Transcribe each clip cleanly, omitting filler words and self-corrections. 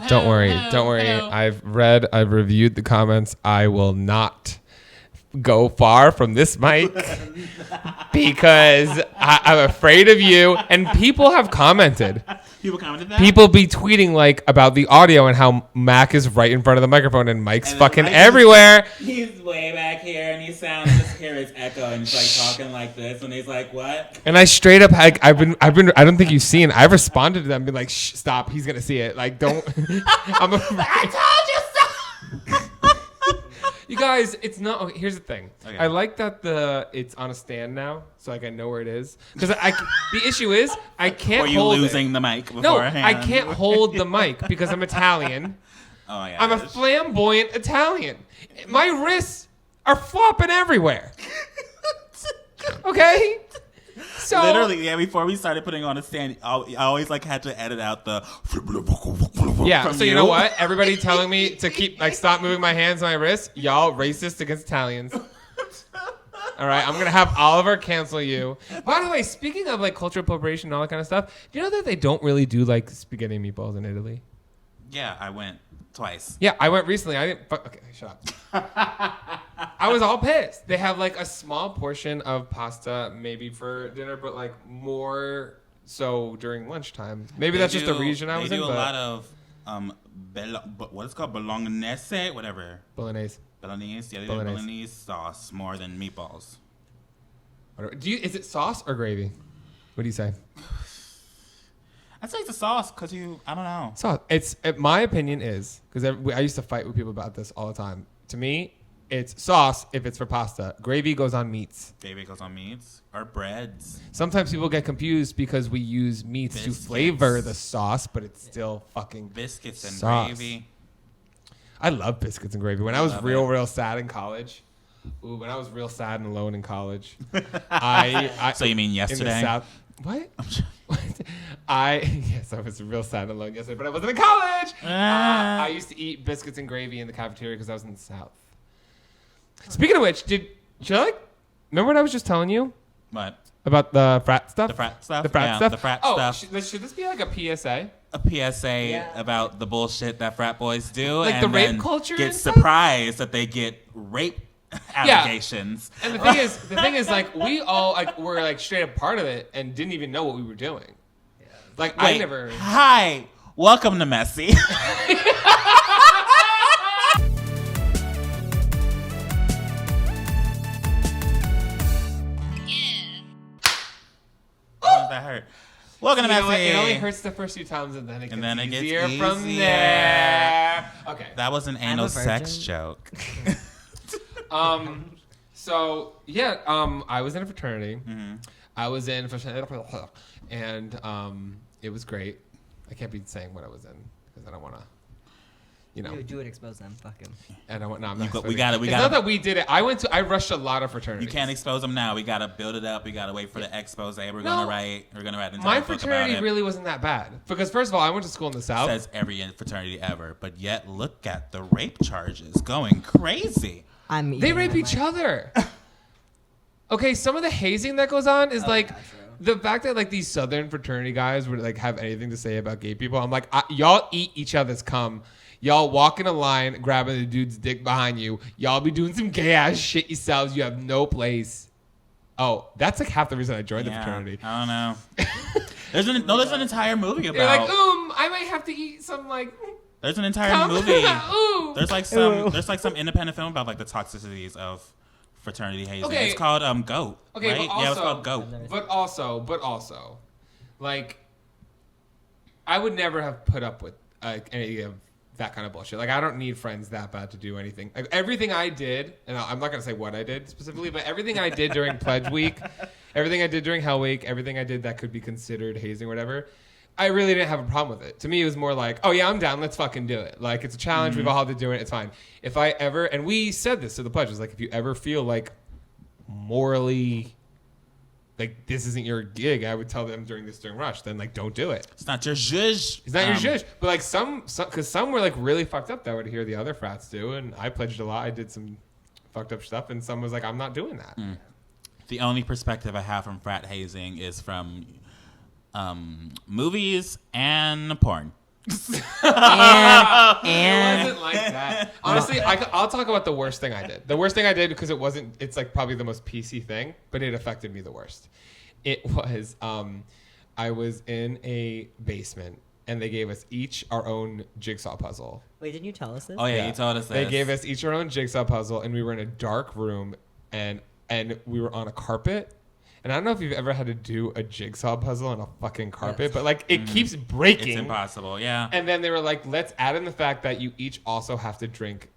Don't worry. I've reviewed the comments. I will not go far from this mic because I'm afraid of you. And people have commented. People commented that? People be tweeting like about the audio and how Mac is right in front of the microphone and Mike's And fucking Mike everywhere. He's way back here and he sounds just hear his echo and he's like talking like this and he's like, what? And I straight up I've been I don't think you've seen. I've responded to them and been like, shh, stop, he's gonna see it. Like don't I'm afraid. I told you so. You guys, it's not. Okay, here's the thing. Okay. I like that it's on a stand now, so like I know where it is. Because the issue is I can't. Were you hold losing it. the mic beforehand? No, I can't hold the mic because I'm Italian. Oh my I'm a gosh. flamboyant Italian. My wrists are flopping everywhere. Okay. So Literally, yeah. Before we started putting on a stand, I always like had to edit out the. yeah. from So you know what? Everybody telling me to keep stop moving my hands and my wrists. Y'all racist against Italians. All right, I'm gonna have Oliver cancel you. By the way, speaking of like cultural appropriation and all that kind of stuff, do you know that they don't really do like spaghetti and meatballs in Italy? Yeah, I went twice. Yeah, I went recently. I didn't. Okay, shut up. I was all pissed. They have like a small portion of pasta, maybe for dinner, but like more so during lunchtime. Maybe that's just the region I was in. They do a lot of what is called bolognese, whatever. Bolognese. Bolognese, yeah, they do Bolognese. bolognese sauce more than meatballs. Whatever. Is it sauce or gravy? What do you say? I'd say it's a sauce because I don't know. Sauce. My opinion is, because I used to fight with people about this all the time. To me, it's sauce if it's for pasta. Gravy goes on meats. Gravy goes on meats or breads. Sometimes people get confused because we use meats to flavor the sauce, but it's still fucking biscuits and sauce. gravy. I love biscuits and gravy. When I was real sad in college, when I was real sad and alone in college, I So you mean yesterday? In the South, what? Yes, I was real sad and alone yesterday, but I wasn't in college. I used to eat biscuits and gravy in the cafeteria because I was in the South. Speaking of which, should I remember what I was just telling you? What? About the frat stuff? The frat stuff? The frat stuff? The frat stuff. Should this be like a PSA? A PSA about the bullshit that frat boys do. Like and the rape then culture get and stuff? surprised that they get rape allegations. And the thing is, like, we all like were like straight up part of it and didn't even know what we were doing. Yeah. Like, Wait, I never. Hi, welcome to Messy. That hurt. Welcome to Messy. It only hurts the first few times and then it gets easier gets from there. Okay. That was an anal sex joke. So yeah, I was in a fraternity. Mm-hmm. I was in and it was great. I can't be saying what I was in because I don't want to. You know, do it, expose them. Fuck him. And I'm not. We got it. It's not that we did it. I rushed a lot of fraternities. You can't expose them now. We got to build it up. We got to wait for the expose. We're gonna write. We're gonna write an entire my book fraternity about it. really wasn't that bad because first of all, I went to school in the South. Says every fraternity ever, but yet look at the rape charges going crazy. They rape each other. Okay, some of the hazing that goes on is the fact that like these Southern fraternity guys would like have anything to say about gay people. I'm like, y'all eat each other's cum. Y'all walk in a line, grabbing the dude's dick behind you. Y'all be doing some gay ass shit yourselves. You have no place. Oh, that's like half the reason I joined the fraternity. I don't know. There's an entire movie about. They're like, I might have to eat some like. There's an entire movie. There's like some independent film about like the toxicities of fraternity hazing. Okay. It's called Goat. Okay, right? but also, it's called Goat. But also, like, I would never have put up with any of that kind of bullshit. Like, I don't need friends that bad to do anything. Like, everything I did, and I'm not gonna say what I did specifically, but everything I did during Pledge Week, everything I did during Hell Week, everything I did that could be considered hazing or whatever, I really didn't have a problem with it. To me, it was more like, oh yeah, I'm down. Let's fucking do it. Like, it's a challenge. Mm-hmm. We've all had to do it. It's fine. If I ever, and we said this to the pledges, like, if you ever feel like morally, like this isn't your gig, I would tell them during Rush, then like don't do it. It's not your zhuzh. It's not your zhuzh. But like some, because some were like really fucked up that I would hear the other frats do, and I pledged a lot. I did some fucked up stuff, and some was like, I'm not doing that. The only perspective I have from frat hazing is from Movies and porn. It wasn't like that. Honestly, I'll talk about the worst thing I did. The worst thing I did because it's like probably the most PC thing, but it affected me the worst. It was, I was in a basement and they gave us each our own jigsaw puzzle. Wait, didn't you tell us this? Oh yeah, you told us this. They gave us each our own jigsaw puzzle and we were in a dark room and we were on a carpet. And I don't know if you've ever had to do a jigsaw puzzle on a fucking carpet, but like it keeps breaking. It's impossible, yeah. And then they were like, let's add in the fact that you each also have to drink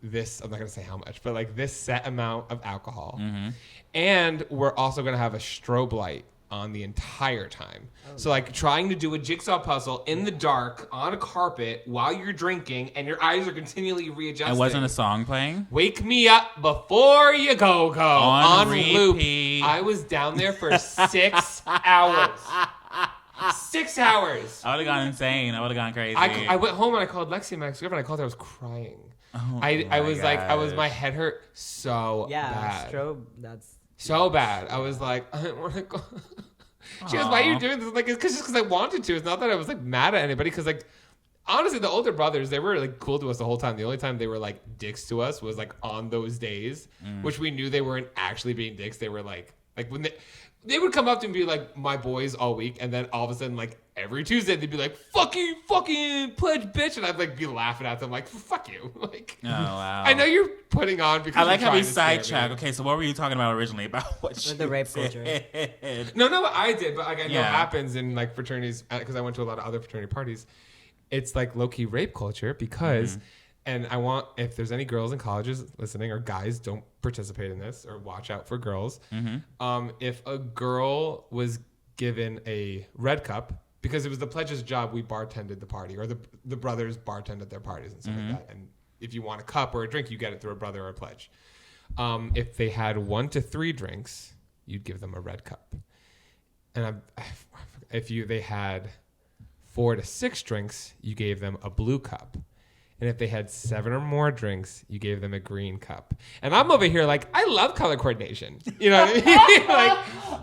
this, I'm not going to say how much, but like this set amount of alcohol. Mm-hmm. And we're also going to have a strobe light on the entire time. So like trying to do a jigsaw puzzle in the dark on a carpet while you're drinking and your eyes are continually readjusting. And wasn't a song playing? Wake me up before you go on repeat. Loop. I was down there for 6 hours. 6 hours. I would have gone insane. I would have gone crazy. I went home and I called Lexi, my ex-girlfriend. I called her. I was crying. Oh, I was like, my head hurt so bad. Strobe, that's... So bad. I was like, I don't want to go. She goes, why are you doing this? Like, it's just because I wanted to. It's not that I was like mad at anybody. Because like, honestly, the older brothers, they were like cool to us the whole time. The only time they were like dicks to us was like on those days, which we knew they weren't actually being dicks. They were like when they would come up to me and be like my boys all week, and then all of a sudden like every Tuesday they'd be like fucking pledge bitch, and I'd like be laughing at them like fuck you. Like, oh wow. I know you're putting on because I like how we sidetrack. Okay, so what were you talking about originally about what the rape culture? No, I did, but like I know it happens in like fraternities because I went to a lot of other fraternity parties. It's like low-key rape culture because, and I want, if there's any girls in colleges listening or guys, don't participate in this or watch out for girls. If a girl was given a red cup, because it was the pledge's job, we bartended the party, or the brothers bartended their parties and stuff like that. And if you want a cup or a drink, you get it through a brother or a pledge. If they had 1 to 3 drinks, you'd give them a red cup. And they had 4 to 6 drinks, you gave them a blue cup. And if they had 7 or more drinks, you gave them a green cup. And I'm over here like, I love color coordination. You know what I mean? Like,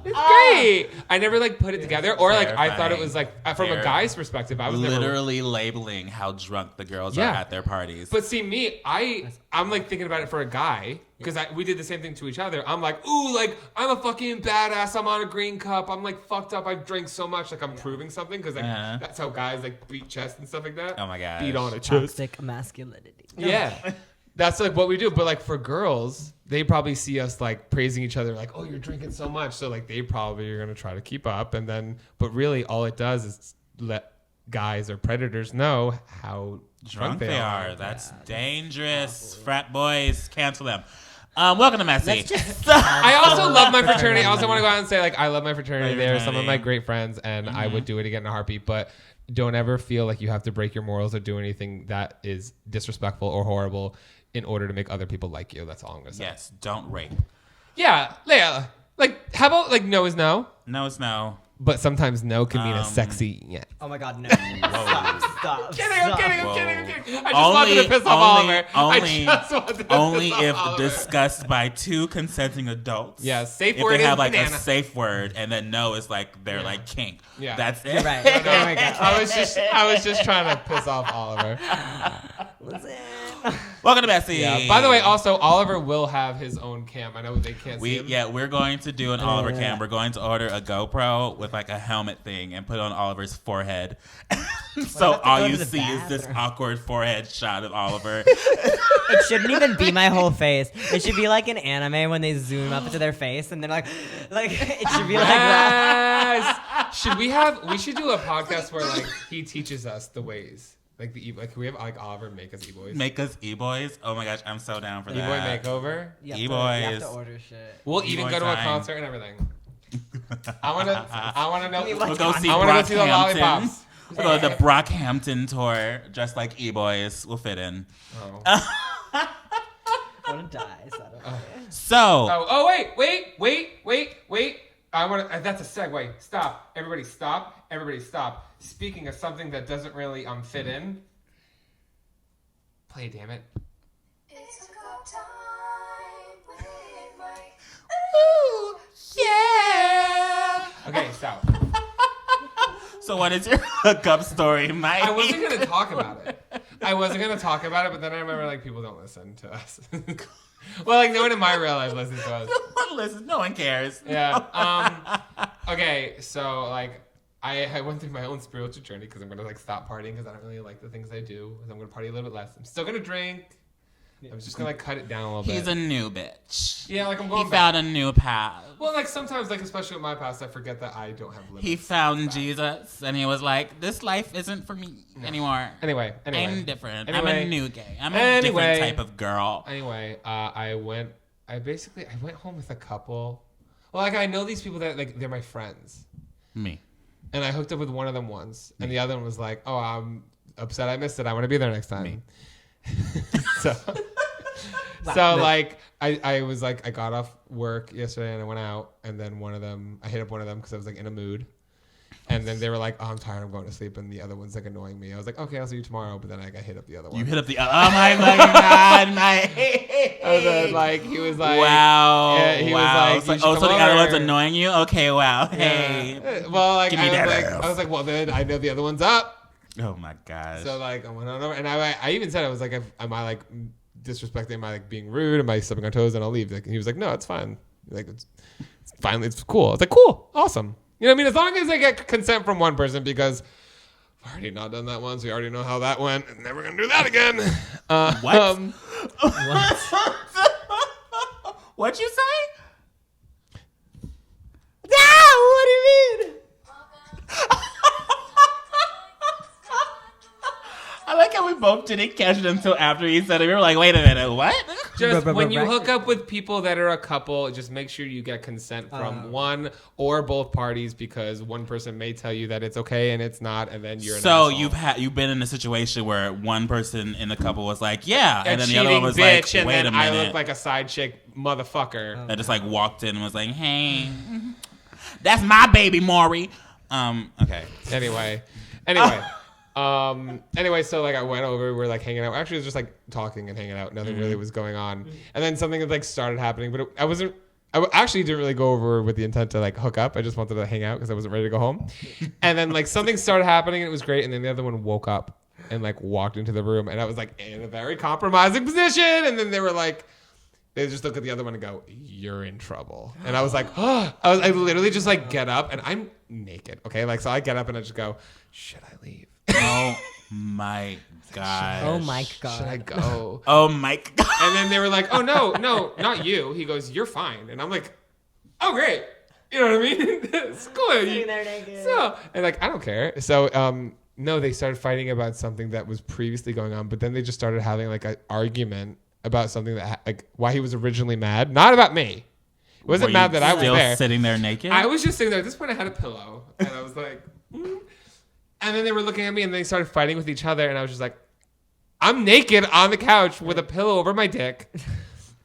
it's great. I never like put it together. Or like, I thought it was like, from a guy's perspective, I was literally labeling how drunk the girls are at their parties. But see, me, I'm like thinking about it for a guy. Because we did the same thing to each other. I'm like, ooh, like, I'm a fucking badass. I'm on a green cup. I'm like fucked up. I drank so much. Like, I'm proving something. Because like, that's how guys like beat chest and stuff like that. Oh my god. Beat on a chest. Toxic masculinity. Yeah. That's like what we do. But like for girls, they probably see us like praising each other. Like, oh, you're drinking so much. So like they probably are going to try to keep up. And then, but really all it does is let guys or predators know how drunk they are. That's dangerous. Frat boys, cancel them. Welcome to Messy. I also love my fraternity. I also want to go out and say, like, I love my fraternity. They're some of my great friends, and I would do it again in a heartbeat. But don't ever feel like you have to break your morals or do anything that is disrespectful or horrible in order to make other people like you. That's all I'm going to say. Yes, don't rape. Yeah, Leia. Like, how about, like, no is no? No is no. But sometimes no can mean a sexy yes. Oh my god, no. Stop. I'm kidding. I just wanted to piss off Oliver. Only if discussed by 2 consenting adults. Yeah, safe if word they have like banana. A safe word, and then no is like they're like kink. Yeah, that's it. You're right. Oh my god. I was just trying to piss off Oliver. Listen. Welcome to Messy. Yeah. By the way, also Oliver will have his own cam. I know they can't see him. Yeah, we're going to do an Oliver cam. We're going to order a GoPro with like a helmet thing and put it on Oliver's forehead. So all you see is this awkward forehead shot of Oliver. It shouldn't even be my whole face. It should be like an anime when they zoom up into their face and they're like it should be like that. We should do a podcast where like he teaches us the ways. Like can we have like Oliver make us e-boys? Make us e-boys? Oh my gosh, I'm so down for that. E-boy makeover? You e-boys. have to order shit. We'll even go to a concert and everything. I want to know. We'll go see I want to go see the lollipops. We'll go to the Brockhampton tour, just like e-boys. We'll fit in. Oh. I want to die. So. Wait. I want to. That's a segue. Stop. Everybody stop. Speaking of something that doesn't really fit in. Play, damn it. It's a good time with Mike. Ooh, yeah. Okay, stop. So what is your hookup story, Mike? I wasn't going to talk about it. But then I remember, like, people don't listen to us. Well, like, no one in my real life listens to us. Listen, no one cares. Yeah. Okay, so, like, I went through my own spiritual journey because I'm going to, like, stop partying because I don't really like the things I do. I'm going to party a little bit less. I'm still going to drink. I'm just going to, like, cut it down a little bit. He's a new bitch. Yeah, like, I'm going He back. found a new path. Well, like, sometimes, like, especially with my past, I forget that I don't have limits. He found Jesus, and he was like, this life isn't for me anymore. Anyway. I'm different. I'm Anyway. a new gay. I'm a different type of girl. Anyway, I went home with a couple. Well, like, I know these people that, like, they're my friends. Me. And I hooked up with one of them once. And the other one was like, oh, I'm upset I missed it. I want to be there next time. Me. So like, I was like, I got off work yesterday and I went out. And then I hit up one of them because I was like in a mood. And then they were like, oh, I'm tired. I'm going to sleep. And the other one's like annoying me. I was like, okay, I'll see you tomorrow. But then I hit up the other one. You hit up the oh my fucking God, Mike. And then like, he was like, wow. Yeah, he was like, so the other one's annoying you? Okay, wow. Hey. Yeah. Well, like, Give me that ass. I was like, well, then I know the other one's up. Oh my gosh. So like, I went on over. And I even said, I was like, am I like disrespecting? Am I like being rude? Am I stepping on toes? And I'll leave. Like, and he was like, no, it's fine. Like, it's fine. It's cool. It's like, cool. Awesome. You know what I mean? As long as I get consent from one person, because I've already not done that once. We already know how that went. And never going to do that again. What? What'd you say? What do you mean? I like how we both didn't catch it until after he said it. We were like, wait a minute, what? Just when you hook up with people that are a couple, just make sure you get consent from one or both parties, because one person may tell you that it's okay and it's not, and then you're an So asshole. you've been in a situation where one person in the couple was like, yeah, A and then the cheating other one was bitch, like, and wait then a minute. I look like a side chick motherfucker. That just like walked in and was like, hey, that's my baby, Maury. Okay. Anyway, so like I went over, we were like hanging out. Actually, it was just like talking and hanging out. Nothing really was going on. And then something like started happening, but I actually didn't really go over with the intent to like hook up. I just wanted to hang out because I wasn't ready to go home. And then like something started happening and it was great. And then the other one woke up and like walked into the room, and I was like in a very compromising position. And then they were like, they just look at the other one and go, you're in trouble. And I was like, oh, I literally just like get up, and I'm naked. Okay. Like, so I get up and I just go, should I leave? Oh my God. Oh my God. Should I go? Oh my God. And then they were like, oh, no, not you. He goes, you're fine. And I'm like, oh, great. You know what I mean? It's cool. Sitting there naked. So, and like, I don't care. So, no, they started fighting about something that was previously going on, but then they just started having like an argument about something that, like, why he was originally mad. Not about me. He wasn't mad that I was still there. Sitting there naked? I was just sitting there. At this point, I had a pillow. And I was like, And then they were looking at me and they started fighting with each other. And I was just like, I'm naked on the couch with a pillow over my dick.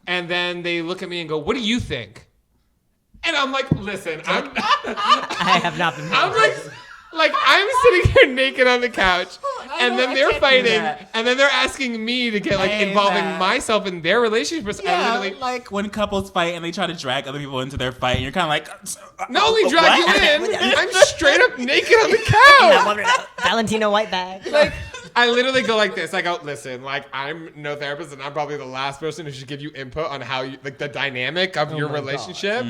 And then they look at me and go, what do you think? And I'm like, listen, I have not been. I'm like I'm sitting here naked on the couch, and then they're fighting, and then they're asking me to get like involving myself in their relationship. Yeah, I like when couples fight and they try to drag other people into their fight, and you're kind of like, not only drag you in, I'm straight up naked on the couch. Valentino white bag. Like, I literally go like this. I go, listen, like, I'm no therapist, and I'm probably the last person who should give you input on how you, like, the dynamic of your relationship.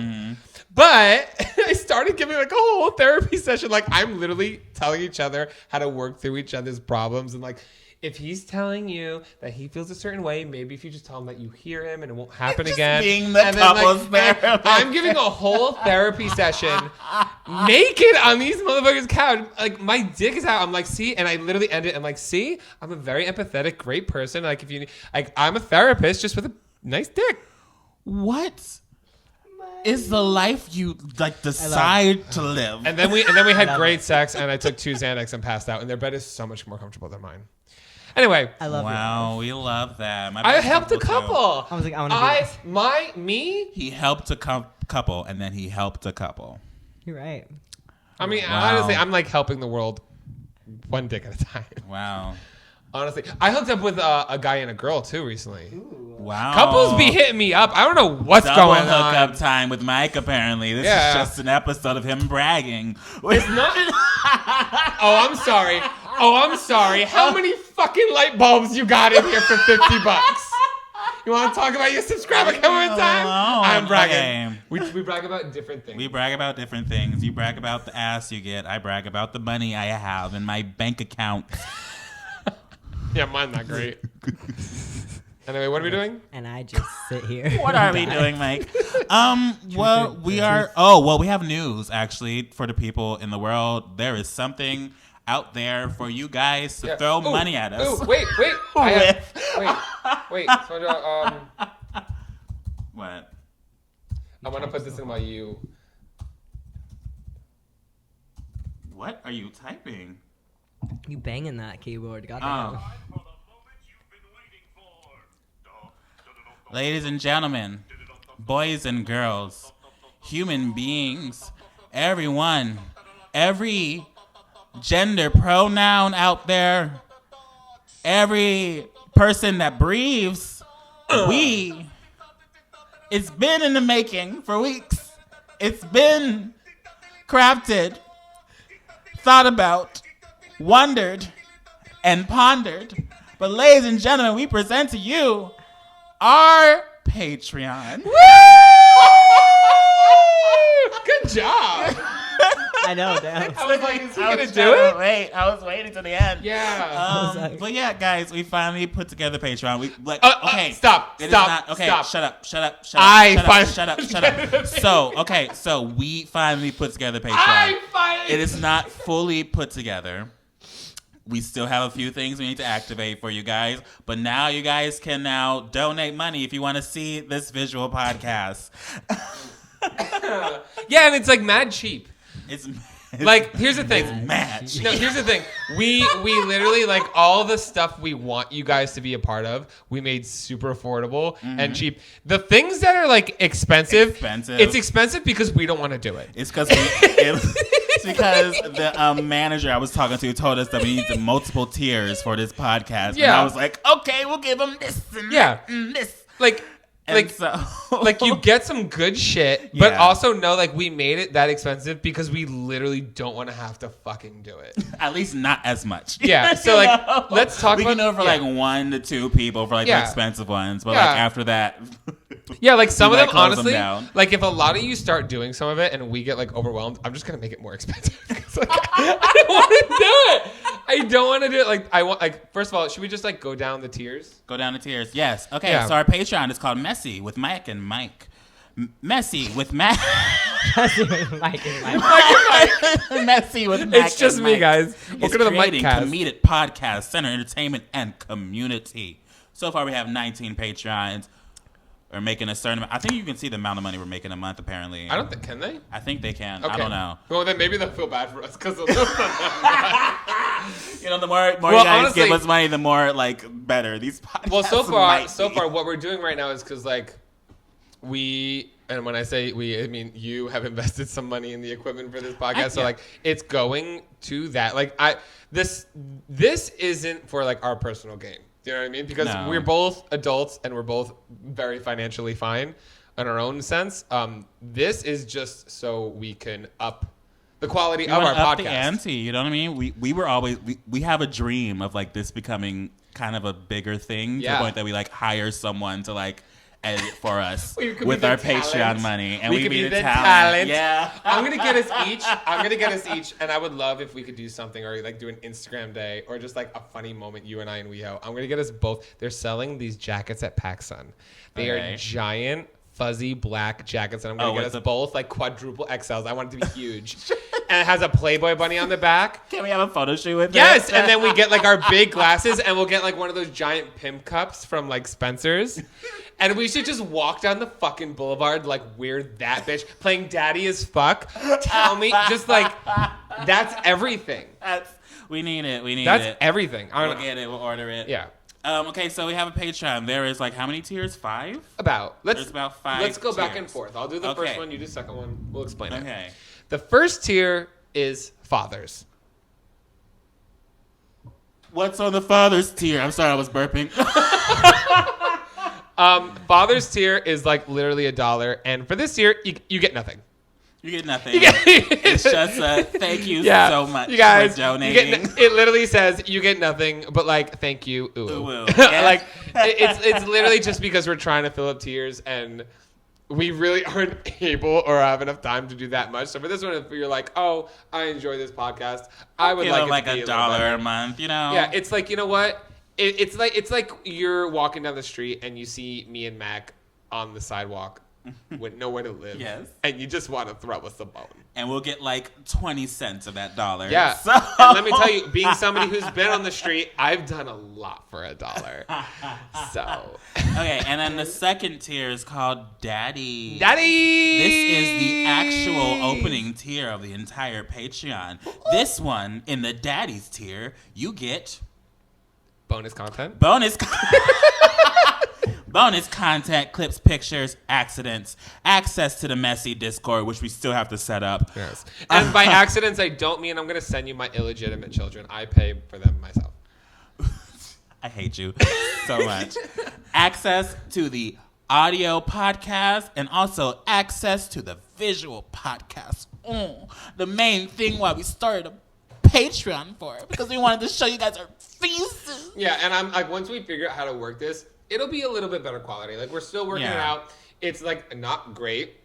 But I started giving like a whole therapy session. Like, I'm literally telling each other how to work through each other's problems. And like, if he's telling you that he feels a certain way, maybe if you just tell him that you hear him and it won't happen again. Being the couples therapist. I'm giving a whole therapy session naked on these motherfuckers' couch. Like, my dick is out. I'm like, see, and I literally end it. I'm like, see, I'm a very empathetic, great person. Like, if you, like, I'm a therapist just with a nice dick. what is the life you like decide to live? And then we had great sex, and I took 2 Xanax and passed out. And their bed is so much more comfortable than mine. Anyway, I love wow, we love that. My I best helped a couple, too. couple. I was like, I want to be this. Me. He helped a couple, and then he helped a couple. You're right. I mean, Wow. honestly, I'm like helping the world one dick at a time. Wow. Honestly, I hooked up with a guy and a girl too recently. Wow. Couples be hitting me up. I don't know what's Double going on. hookup time with Mike, apparently. This is just an episode of him bragging. It's not. Oh, I'm sorry. How many fucking light bulbs you got in here for $50? You want to talk about your subscriber count one time? I'm bragging. Okay. We brag about different things. We brag about different things. You brag about the ass you get. I brag about the money I have in my bank account. Yeah, mine's not great. Anyway, what are we doing? And I just sit here. What are we doing, Mike? Well, we have news, actually, for the people in the world. There is something out there for you guys to throw money at us. Ooh, wait. Wait. So, What? I want to put this in while you... What are you typing? You banging that keyboard. Goddamn. Ladies and gentlemen, boys and girls, human beings, everyone, every gender pronoun out there, every person that breathes, it's been in the making for weeks. It's been crafted, thought about, wondered, and pondered. But ladies and gentlemen, we present to you our Patreon. Woo! Good job. I know, damn. I was like, is he going to do it? Wait, I was waiting to the end. Yeah. But yeah, guys, we finally put together Patreon. Stop. Shut up. So we finally put together Patreon. It is not fully put together. We still have a few things we need to activate for you guys, but now you guys can now donate money if you want to see this visual podcast. Yeah, and it's like mad cheap. It's Like, here's the thing. It's mad cheap. No, here's the thing. We literally, like, all the stuff we want you guys to be a part of, we made super affordable and cheap. The things that are, like, expensive, it's expensive because we don't want to do it. It's because the manager I was talking to told us that we need the multiple tiers for this podcast. Yeah. And I was like, okay, we'll give them this and that and this. Like you get some good shit, but also know like we made it that expensive because we literally don't want to have to fucking do it. At least not as much. Yeah. So like, let's talk. We can do it for like 1 to 2 people for like the expensive ones, but like after that. Yeah, like some of them, honestly, like if a lot of you start doing some of it and we get like overwhelmed, I'm just gonna make it more expensive. Like, I don't want to do it. I don't want to do it. Like I want. Like first of all, should we just like go down the tiers? Go down the tiers. Yes. Okay. Yeah. So our Patreon is called Messy with Mike and Mike. Messy with Matt. Messy with Mike and Mike. Messy with Mike. It's just me, guys. Welcome to the Mike Cast. Comedic podcast, center entertainment and community. So far, we have 19 Patreons. We're making a certain amount. I think you can see the amount of money we're making a month, apparently. I don't think, can they? I think they can. Okay. I don't know. Well, then maybe they'll feel bad for us because they'll know. You know, the more you guys honestly, give us money, the more, like, better these podcasts. Well, so far, what we're doing right now is because, like, we, and when I say we, I mean you have invested some money in the equipment for this podcast. So, like, it's going to that. Like, this isn't for, like, our personal gain. Do you know what I mean? Because we're both adults and we're both very financially fine in our own sense. This is just so we can up the quality of our podcast. The ante, you know what I mean? We were always we have a dream of like this becoming kind of a bigger thing to the point that we like hire someone to like edit for us with our Patreon money, and we could be the talent. Yeah, I'm gonna get us each, and I would love if we could do something or like do an Instagram day or just like a funny moment you and I and WeHo. I'm gonna get us both. They're selling these jackets at PacSun. They are giant, fuzzy black jackets, and I'm gonna get us both like quadruple XLs. I want it to be huge, and it has a Playboy bunny on the back. Can we have a photo shoot with it? Yes, and then we get like our big glasses, and we'll get like one of those giant pimp cups from like Spencer's. And we should just walk down the fucking boulevard like we're that bitch playing Daddy as Fuck. Tell me, just like, that's everything. We need it. That's everything. We'll get it. We'll order it. Yeah. Okay, so we have a Patreon. There is like how many tiers? 5? There's about 5 Let's go tiers. back and forth. I'll do the first one. You do the second one. We'll explain it. Okay. The first tier is fathers. What's on the father's tier? I'm sorry, I was burping. Father's tier is like literally $1, and for this tier, you get nothing. You get nothing. It's just a thank you so much you guys, for donating. It literally says you get nothing, but like thank you. Ooh. Yeah. Like it's literally just because we're trying to fill up tiers and we really aren't able or have enough time to do that much. So for this one, if you're like, oh, I enjoy this podcast, I would like it to be $1 a month, you know? Yeah, it's like, you know what? It's like you're walking down the street and you see me and Mac on the sidewalk with nowhere to live. Yes. And you just want to throw us a bone. And we'll get like 20 cents of that $1. Yeah. So. And let me tell you, being somebody who's been on the street, I've done a lot for $1. So. Okay, and then the second tier is called Daddy. Daddy! This is the actual opening tier of the entire Patreon. This one, in the Daddy's tier, you get Bonus content. Bonus content, clips, pictures, accidents, access to the messy Discord, which we still have to set up. Yes. And by accidents, I don't mean I'm going to send you my illegitimate children. I pay for them myself. I hate you so much. Access to the audio podcast and also access to the visual podcast. The main thing why we started a Patreon for, because we wanted to show you guys our faces. Yeah, and I'm like, once we figure out how to work this, it'll be a little bit better quality. Like, we're still working it out. It's like not great.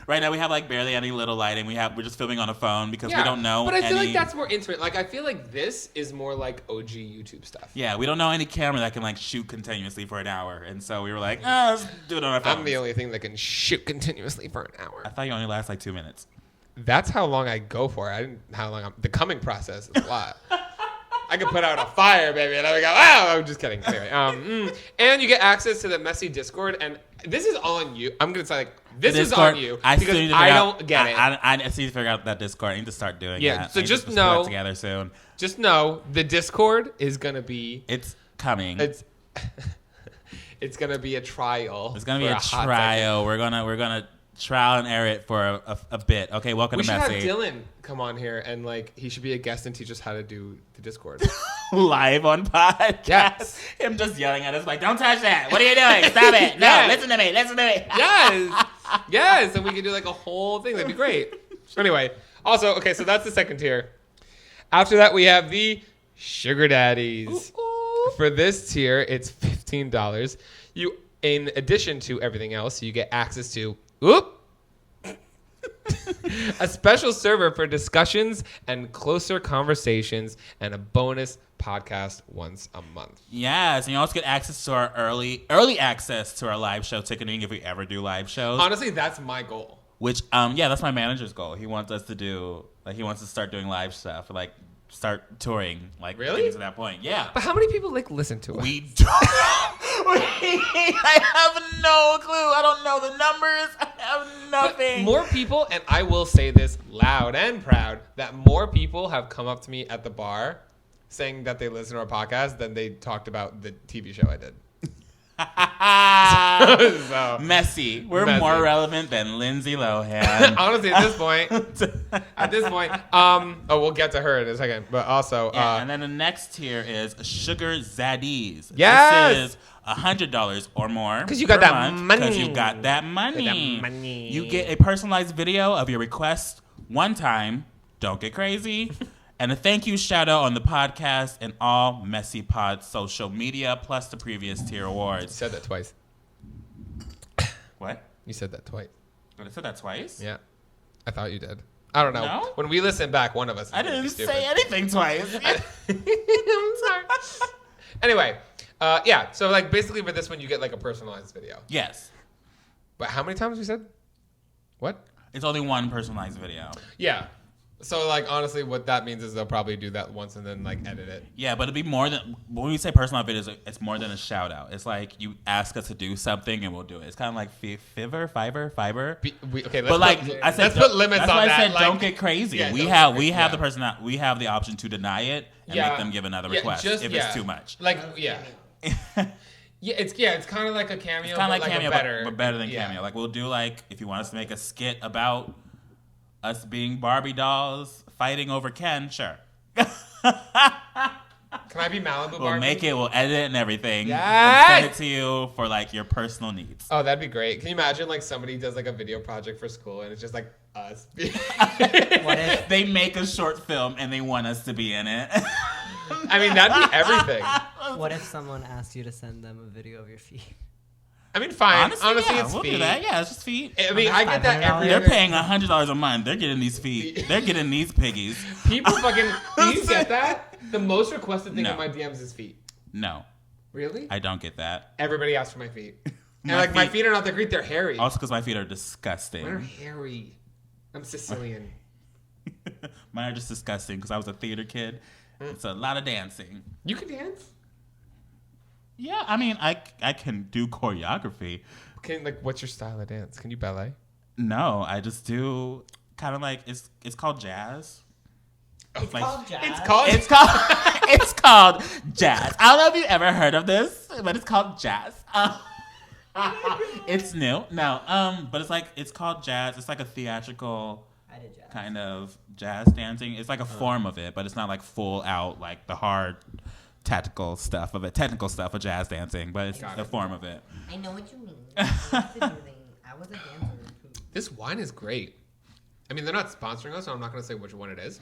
Right now we have like barely any little lighting. We're just filming on a phone because we don't know. But I feel like that's more intimate. Like, I feel like this is more like OG YouTube stuff. Yeah, we don't know any camera that can like shoot continuously for an hour, and so we were like, let's do it on our phone. I'm the only thing that can shoot continuously for an hour. I thought you only last like 2 minutes. That's how long I go for. The coming process is a lot. I could put out a fire, baby, and I would go, oh, I'm just kidding. Anyway, and you get access to the messy Discord, and this is on you. I'm going to say, like, this is on you because I don't get it. I need to figure out that Discord. I need to start doing that. So just put know, it together soon. Just know the Discord is going to be. It's coming. It's going to be a trial. It's going to be a trial. We're gonna trial and error it for a bit. Okay, welcome to Messy. We should have Dylan come on here and like he should be a guest and teach us how to do the Discord. Live on podcast. Yes. Him just yelling at us like, don't touch that. What are you doing? Stop it. No, Yes. listen to me. Yes. Yes. And we could do like a whole thing. That'd be great. Anyway, also, okay, so that's the second tier. After that, we have the Sugar Daddies. Ooh. For this tier, it's $15. You, in addition to everything else, you get access to a special server for discussions and closer conversations and a bonus podcast once a month. Yes, and you also get access to our early access to our live show ticketing if we ever do live shows. Honestly, that's my goal. Which, that's my manager's goal. He wants us to do, like, he wants to start doing live stuff, like, start touring, like, really? getting to that point. Yeah. But how many people, like, listen to us? We don't I have no clue. I don't know the numbers. I have nothing. But more people, and I will say this loud and proud, that more people have come up to me at the bar saying that they listen to our podcast than they talked about the TV show I did. So, Messy. We're messy. More relevant than Lindsay Lohan. Honestly, at this point, we'll get to her in a second. But also, and then the next tier is Sugar Zaddies. Yes! This is $100 or more. Because you got that money. Because you got that money. You get a personalized video of your request one time. Don't get crazy. And a thank you shout out on the podcast and all MessyPod social media, plus the previous tier awards. You said that twice. What? You said that twice. I said that twice? Yeah. I thought you did. I don't know. No? When we listen back, one of us is I gonna be didn't stupid. say anything twice. I'm sorry. Anyway, so like basically for this one, you get like a personalized video. Yes. But how many times we said? What? It's only one personalized video. Yeah. So like honestly, what that means is they'll probably do that once and then like edit it. Yeah, but it'd be more than when we say personalized videos. It's more than a shout out. It's like you ask us to do something and we'll do it. It's kind of like Fiverr. Okay, but like I said, let's put limits that's on why that. I said like, don't get crazy. Yeah, we have the person that we have the option to deny it and make them give another request if it's too much. Like it's kind of like a cameo. It's kind of like Cameo, better, but better than Cameo. Like we'll do like if you want us to make a skit about us being Barbie dolls fighting over Ken, sure. Can I be Malibu We'll Barbie? make it. We'll edit it and everything. Yes! We'll send it to you for like your personal needs. Oh, that'd be great. Can you imagine like somebody does like a video project for school and it's just like us? What if They make a short film and they want us to be in it. I mean, that'd be everything. what if someone asked you to send them a video of your feet? I mean, fine. Honestly, yeah, it's we'll feet. do that. Yeah, it's just feet. I mean, I get that every They're other- paying $100 a month. They're getting these feet. They're getting these piggies. People fucking. Do you get that? The most requested thing No. in my DMs is feet. No, Really? I don't get that. Everybody asks for my feet. And My like, my feet- feet are not that great. They're hairy. Also, because my feet are Mine are disgusting. hairy. I'm Sicilian. Mine are just disgusting because I was a theater kid. It's a lot of dancing. You can dance? Yeah, I mean, I can do choreography. What's your style of dance? Can you ballet? No, I just do kind of like it's called jazz. It's Like- called jazz. It's called. It's called jazz. I don't know if you've ever heard of this, but it's called jazz. It's new. No, but it's called jazz. It's like a theatrical I did jazz. kind of jazz dancing. It's like a form of it, but it's not like full out like the hard technical stuff of jazz dancing, but it's the form of it. I know what you mean. I was a dancer. This wine is great. I mean, they're not sponsoring us, so I'm not going to say which one it is.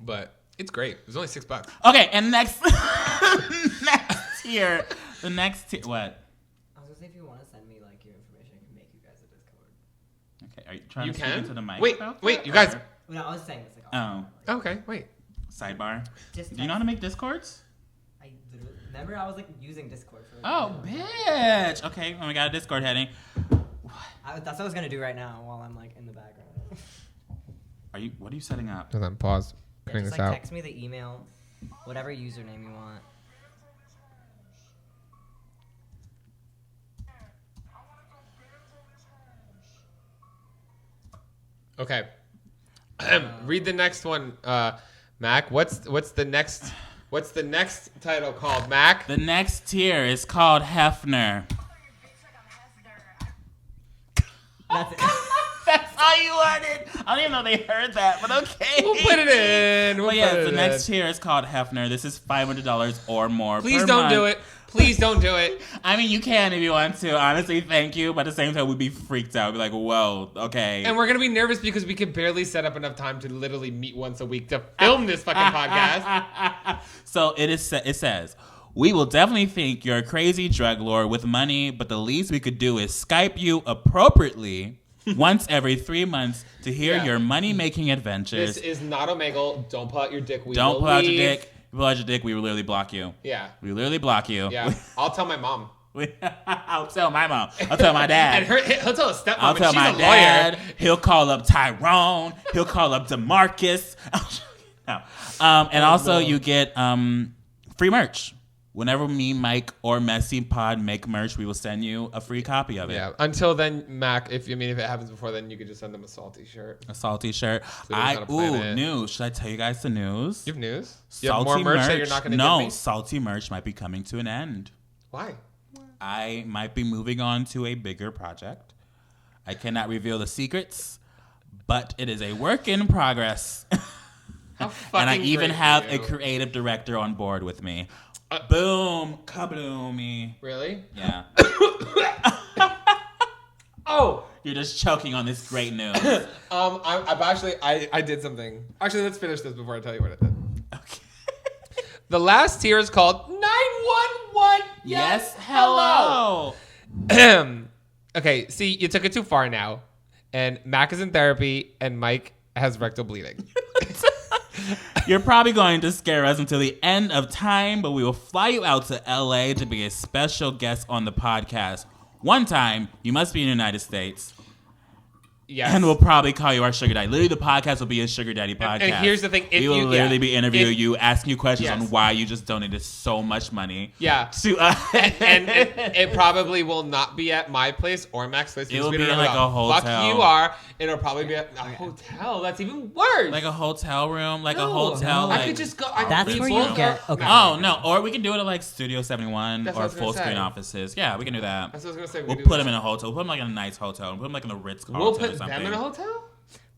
But it's great. It was only $6. Okay, and next tier. The next tier. What? I was gonna say if you want to send me like your information, I can make you guys a Discord. Okay, are you trying You to speak can? into the mic? Wait, about wait, that, you guys- or- No, I was saying this like. Oh. Okay, wait. Sidebar. Just Do you know how to make Discords? I literally remember I was like using Discord for. Oh, bitch. Okay, well, we got a Discord heading. That's what I was gonna do right now while I'm like in the background. What are you setting up? Hold on, pause. Yeah, Cutting just this like out. text me the email, whatever username you want. Okay. Read the next one, Mac. What's the next title called, Mac? The next tier is called Hefner. That's it. That's all you wanted. I don't even know they heard that, but okay. We'll put it in. Well, yeah, the next tier is called Hefner. This is $500 or more. Please per don't month. do it. Please don't do it. I mean, you can if you want to. Honestly, thank you. But at the same time, we'd be freaked out. We'd be like, whoa, okay. And we're gonna be nervous because we could barely set up enough time to literally meet once a week to film this fucking podcast. So it says, we will definitely think you're a crazy drug lord with money, but the least we could do is Skype you appropriately once every 3 months to hear Yeah. your money-making adventures. This is not Omegle. Don't pull out your dick. We Don't will pull out your leave. dick. If you pull out your dick, we will literally block you. Yeah. We literally block you. Yeah. I'll tell my mom. I'll tell my mom. I'll tell my dad. And he'll tell his stepmom. I'll and tell she's my a lawyer. dad. He'll call up Tyrone. He'll call up DeMarcus. No. And also you get free merch. Whenever me, Mike, or MessyPod make merch, we will send you a free copy of it. Yeah. Until then, Mac, if it happens before then, you could just send them a salty shirt. A salty shirt. So he's gonna plan it. News. Should I tell you guys the news? You have news? You have more merch that you're not going to give me? Salty merch might be coming to an end. Why? I might be moving on to a bigger project. I cannot reveal the secrets, but it is a work in progress. How And I fucking even great have for a you. creative director on board with me. Boom, kabloomy. Really? Yeah. Oh! You're just choking on this great news. I've actually, I did something. Actually, let's finish this before I tell you what I did. Okay. The last tier is called 911. Yes, hello. Okay, see, you took it too far now. And Mac is in therapy, and Mike has rectal bleeding. You're probably going to scare us until the end of time, but we will fly you out to LA to be a special guest on the podcast. One time, you must be in the United States. Yes. And we'll probably call you our sugar daddy. Literally, the podcast will be a sugar daddy podcast. And here's the thing. If we will you, literally be interviewing if- you, asking you questions Yes. on why you just donated so much money. Yeah. To and it probably will not be at my place or Mac's place. because It'll we be don't in, know like, who the a hotel. Fuck you are. It'll probably be at a hotel. That's even worse. like a hotel room, like a No, hotel. I like, could just go. That's we where both you get- are- okay. Oh, no. Or we can do it at like Studio 71 That's what I or was gonna full screen say. offices. Yeah, we can do that. That's what I was gonna say. We'll put them in a hotel. We'll put them like in a nice hotel. We'll put them like in a Ritz-Carlton We'll or put something. them in a hotel.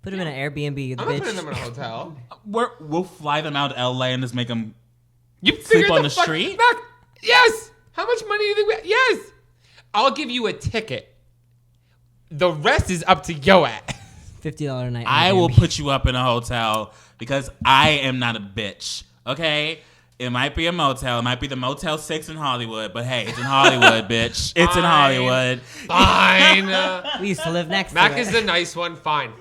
Put him in an Airbnb, I'm not bitch. putting them in a hotel. We'll fly them out to LA and just make them You Sleep figured on the fuck street? back. Yes. How much money do you think we? Yes. I'll give you a ticket. The rest is up to yo ass. $50 a night. I will Airbnb. put you up in a hotel because I am not a bitch. Okay? It might be a motel. It might be the Motel 6 in Hollywood. But hey, it's in Hollywood, bitch. It's in Hollywood. Fine. We used to live next Mac to it. is the nice one. Fine.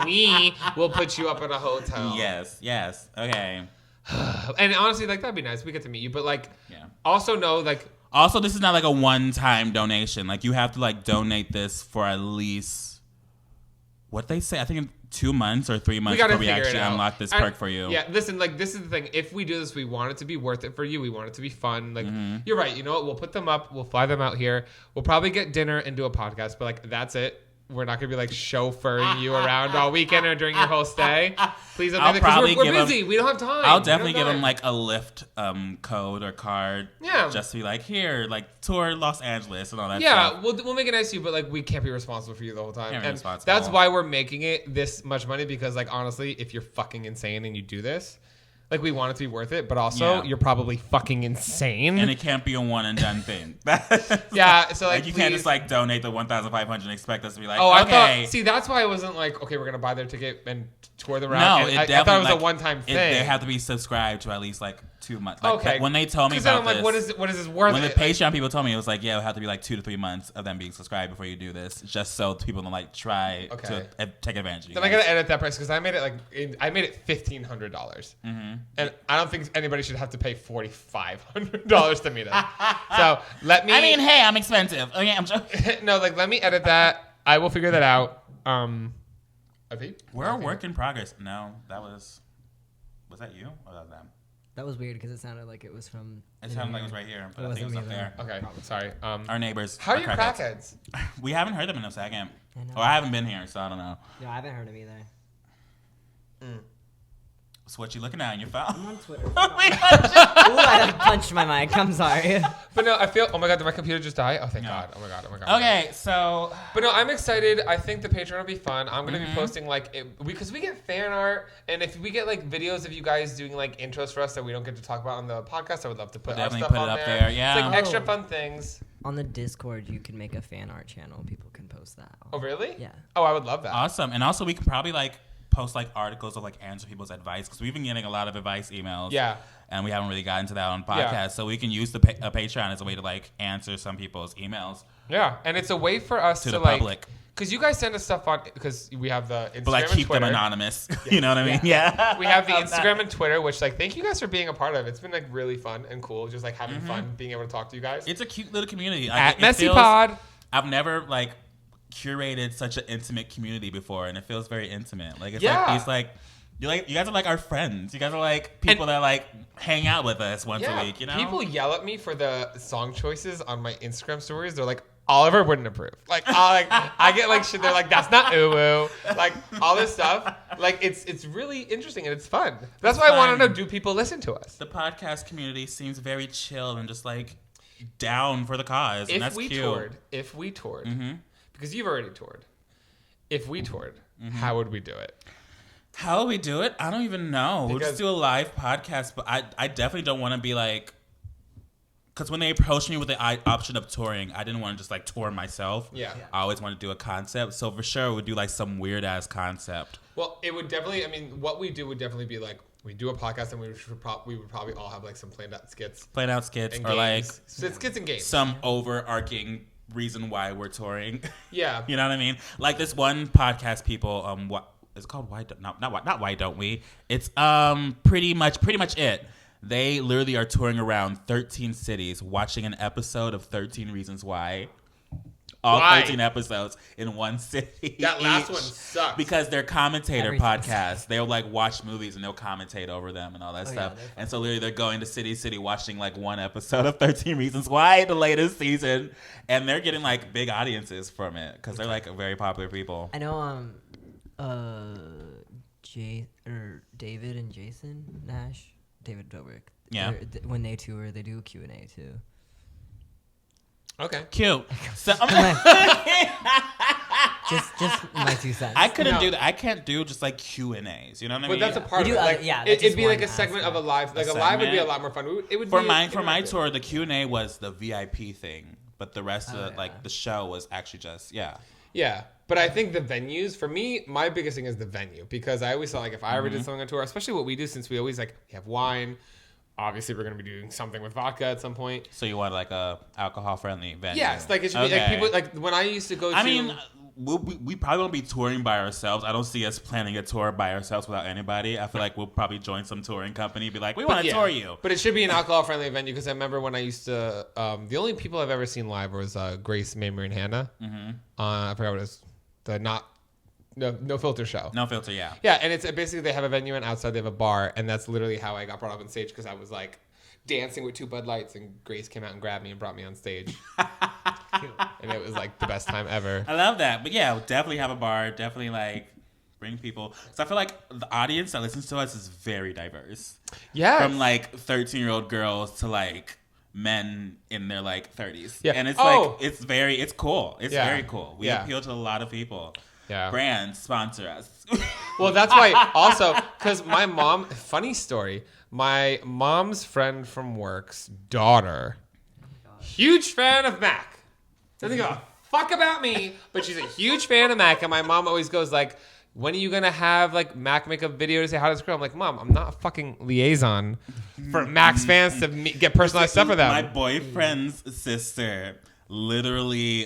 We will put you up in a hotel. Yes. Okay. And honestly, like, that'd be nice. We get to meet you. But, like, Yeah. also know, like, Also, this is not like a one-time donation. Like, you have to, like, donate this for at least, what they say? I think 2 months or 3 months gotta before we figure it actually out. unlock this And- perk for you. Yeah, listen, like, this is the thing. If we do this, we want it to be worth it for you. We want it to be fun. Like, you're right. You know what? We'll put them up. We'll fly them out here. We'll probably get dinner and do a podcast. But, like, that's it. We're not going to be, like, chauffeuring you around all weekend or during your whole stay. Please don't I'll do that because probably we're give busy. We don't have time. I'll We don't definitely have give them time. like a Lyft code or card. Yeah. Just to be like, here, like tour Los Angeles and all that Yeah, stuff. we'll make it nice to you, but like we can't be responsible for you the whole time. Can't be And responsible. that's why we're making it this much money because like honestly, if you're fucking insane and you do this, like we want it to be worth it, but also Yeah. you're probably fucking insane. And it can't be a one and done thing. Yeah, so like you can't please- just like donate the 1,500 and expect us to be like, Oh, I okay. thought. See, that's why I wasn't like, okay, we're gonna buy their ticket and tour the route. No, And it I definitely thought it was like, a one-time thing. They have to be subscribed to at least like 2 months. Like, okay. When they told me Because then about I'm like, this, what is this worth? when the it? Patreon people told me, it was like, yeah, it would have to be like 2 to 3 months of them being subscribed before you do this, just so people don't like try Okay. to take advantage of you. Then I guys. gotta edit that price because I made it like I made it $1,500, and I don't think anybody should have to pay $4,500 to meet us. So let me. I mean, hey, I'm expensive. Okay, I'm joking. No, like let me edit that. I will figure that out. Avi? We're a work in progress. No, that was that you or that was them? That was weird because it sounded like it was from. It sounded like it was right here, but It I think it was wasn't up me, there. Okay, sorry. Our neighbors. How are are your crackheads? We haven't heard them in a second. I know. Or I haven't been here, so I don't know. No, I haven't heard him either. So what you looking at on your phone? I'm on Twitter. Ooh, I punched my mic. I'm sorry. But no, I feel. Oh my god, did my computer just die? Oh thank No. god. Oh my god. Oh my god. Okay, so But no, I'm excited. I think the Patreon will be fun. I'm gonna be posting like because we get fan art, and if we get like videos of you guys doing like intros for us that we don't get to talk about on the podcast, I would love to put our definitely stuff put it on up there. there, yeah. It's like extra Oh. fun things. On the Discord, you can make a fan art channel. People can post that. Oh really? Yeah. Oh, I would love that. awesome. And also we can probably like post like articles of like answer people's advice because we've been getting a lot of advice emails. Yeah. And we haven't really gotten to that on podcast. Yeah. So we can use the Patreon as a way to like answer some people's emails Yeah, and it's a way for us to to the like, public. because you guys send us stuff on because we have the Instagram But like and keep them Twitter. anonymous. You know what I mean? Yeah. We have the Instagram and Twitter, which like thank you guys for being a part of. It's been like really fun and cool, just like having fun being able to talk to you guys. It's a cute little community. Like, At it feels- MessyPod. I've never like curated such an intimate community before, and it feels very intimate. Like it's Yeah. like these like you guys are like our friends. You guys are like people that like hang out with us once a week. You know, People yell at me for the song choices on my Instagram stories. They're like, Oliver wouldn't approve. Like, I get like shit. They're like, that's not ooh, like all this stuff. Like, it's really interesting and it's fun. That's why I want to fun. know: do people listen to us? the podcast community seems very chill and just like down for the cause. and If that's we cute. toured, because you've already toured. If we toured, how would we do it? How will we do it? I don't even know. We'll Because- just do a live podcast, but I definitely don't want to be like, because when they approached me with the option of touring, I didn't want to just like tour myself. Yeah. I always want to do a concept. So for sure, we'd do like some weird ass concept. Well, it would definitely. I mean, what we do would definitely be like we do a podcast and we would probably all have like some planned out skits Playing out skits and or like games. Skits and games. some overarching reason why we're touring. Yeah. You know what I mean? Like this one podcast people, what it's called? Why don't not why don't we? It's pretty much it. They literally are touring around 13 cities, watching an episode of 13 Reasons Why. All Why? 13 episodes in one city. That last each. one sucks. Because they're commentator Everything podcasts. They'll like watch movies and they'll commentate over them and all that stuff. yeah, and so literally they're going to city to city watching like one episode of 13 Reasons Why, the latest season. And they're getting like big audiences from it because they're like very popular people. I know. David and Jason Nash, David Dobrik. Yeah. When they tour, they do a Q&A too. Okay. Cute. So, Just my 2 cents. I couldn't No. do that. I can't do just like Q&As. You know what I But mean? that's a part We of do it. other- Like, yeah, that's it'd just be like one a segment aspect. of a live. Like A a live would be a segment? lot more fun. It would for be my interactive. tour, the Q&A was the VIP thing, but the rest of yeah. like the show was actually just Yeah, but I think the venues for me, my biggest thing is the venue because I always thought like if I ever did something on tour, especially what we do since we always like we have wine. Obviously, we're gonna be doing something with vodka at some point. So you want like a alcohol friendly venue? Yes, like it should be like people like when I used to go. I to... mean, we probably won't be touring by ourselves. I don't see us planning a tour by ourselves without anybody. I feel like we'll probably join some touring company, be like, we want to tour you. But it should be an alcohol-friendly venue because I remember when I used to. The only people I've ever seen live was Grace, Mamrie, and Hannah. Mm-hmm. I forgot what it was. The no filter show. No filter, yeah. Yeah, and it's basically they have a venue and outside they have a bar, and that's literally how I got brought up on stage because I was like dancing with 2 Bud Lights, and Grace came out and grabbed me and brought me on stage, and it was like the best time ever. I love that. But yeah, definitely have a bar. Definitely like bring people. So I feel like the audience that listens to us is very diverse. Yeah, From like 13-year-old girls to like men in their like 30s. Yeah. And it's Oh. like it's cool. It's Yeah. very cool. We Yeah. appeal to a lot of people. Yeah. Brands sponsor us. Well, that's why also because my mom. Funny story. My mom's friend from work's daughter, huge fan of Mac. Doesn't give a fuck about me, but she's a huge fan of Mac. And my mom always goes like, "When are you gonna have like Mac make a video to say how to screw?" I'm like, "Mom, I'm not a fucking liaison for Mac's fans to get personalized stuff for them." My boyfriend's sister literally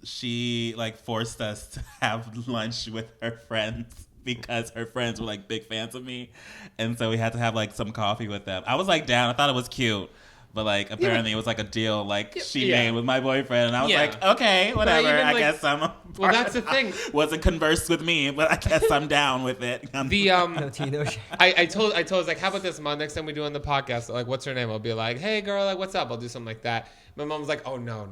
she like forced us to have lunch with her friends because her friends were like big fans of me, and so we had to have like some coffee with them. I was like down. I thought it was cute. But like apparently it was like a deal like she made with my boyfriend, and I was Yeah. like, okay, whatever. even, I like- guess I'm. Well, that's the thing. Wasn't conversed with me, but I guess I'm down with it. The No tea, no shade. I told I was like, how about this, Mom? Next time we do on the podcast, like, what's her name? I'll be like, hey, girl, like, what's up? I'll do something like that. My mom was like, oh no.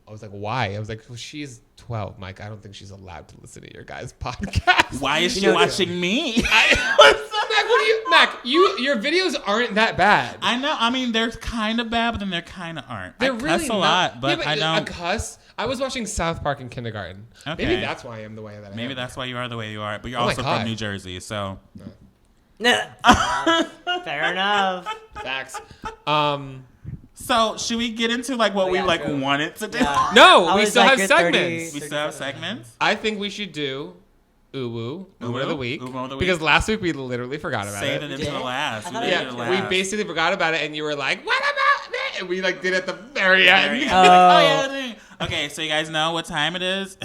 I was like, why? I was like, well, she's 12, Mike. I don't think she's allowed to listen to your guys' podcast. Why is she watching me? Mac, your videos aren't that bad. I know. I mean, they're kind of bad, but then they're kind of aren't. They're I cuss really a not- lot, but Yeah, I don't. A cuss. I was watching South Park in kindergarten. Okay. Maybe that's why I am the way that I am. Maybe that's why you are the way you are. But you're Oh my also God. from New Jersey, so. Fair enough. Facts. So should we get into like what we Yeah, like true. wanted to do? Yeah. No, I we was still like have your 30 segments. We still have segments. I think we should do Uwu of the week. Uwu of the week. Because last week we literally forgot about Saved it. it into the last. I We thought did it it was- last. We basically forgot about it, and you were like, "What about it?" And we like did it at the very end. Very- Oh. oh yeah. Okay, so you guys know what time it is.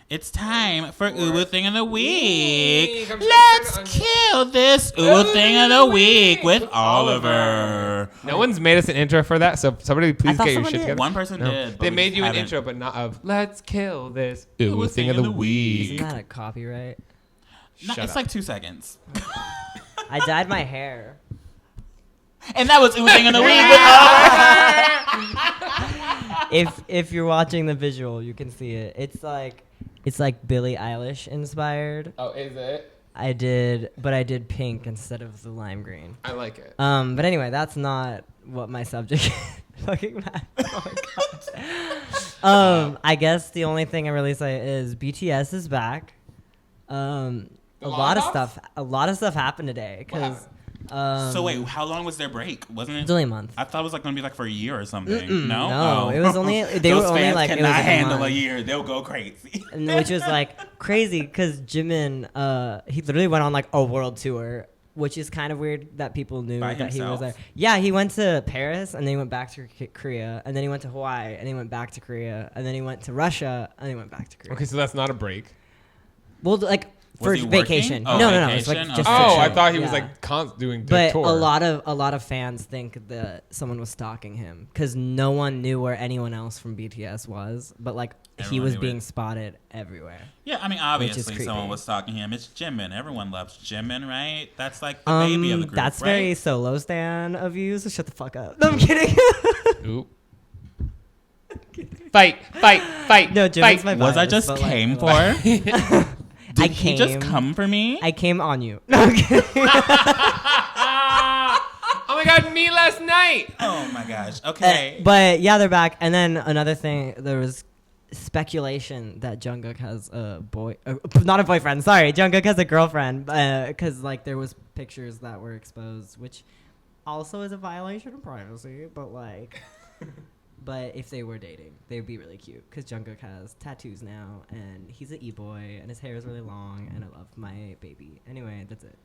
It's time for Uwu Thing of the Week. I'm Let's just trying kill this Uwu Thing of the Week with Oliver. No one's made us an intro for that, so somebody please thought get your someone shit did. together. One person No. did. but They we made just you an haven't. intro, but not of "Let's kill this Uwu Thing of the Week." Isn't that a copyright? No, Shut it's up. like 2 seconds. I dyed my hair. And that was Uwu Thing of the Week with Oliver. If you're watching the visual, you can see it. It's like Billie Eilish inspired. Oh, is it? I did pink instead of the lime green. I like it. But anyway, that's not what my subject is. Fucking mad. Oh my god. I guess the only thing I really say is BTS is back. A lot of stuff happened today because So wait, how long was their break? Wasn't it? it's only a month. I thought it was like gonna be like for a year or something. No, No, Oh. it was only they Those were only fans like it was cannot like handle a month. year. They'll go crazy. And which was like crazy because Jimin, he literally went on like a world tour, which is kind of weird that people knew By that he was himself? there. Yeah, he went to Paris and then he went back to Korea, and then he went to Hawaii and he went back to Korea, and then he went to Russia and he went back to Korea. Okay, so that's not a break. Well, like Was for he working? vacation. Oh, No. It's like vacation? just Okay. for Oh, chill. I thought he was Yeah. like doing the But tour. a lot of fans think that someone was stalking him because no one knew where anyone else from BTS was, but like he Everyone was knew being it. spotted everywhere. Yeah, I mean, is obviously creepy. someone was stalking him. It's Jimin. Everyone loves Jimin, right? That's like the baby of the group, That's right? very solo stan of you, so shut the fuck up. No, I'm kidding. Oop. Fight! No, Jimin's my Was I bias, just but, like, came whatever. for? Did I he just came- come for me? I came on you. No, I'm kidding. Oh my god, me last night. Oh my gosh. Okay. But yeah, they're back. And then another thing, there was speculation that Jungkook has a not a boyfriend. Sorry, Jungkook has a girlfriend. Because like there was pictures that were exposed, which also is a violation of privacy. But like, but if they were dating, they'd be really cute. Because Jungkook has tattoos now, and he's an e-boy, and his hair is really long, and I love my baby. Anyway, that's it.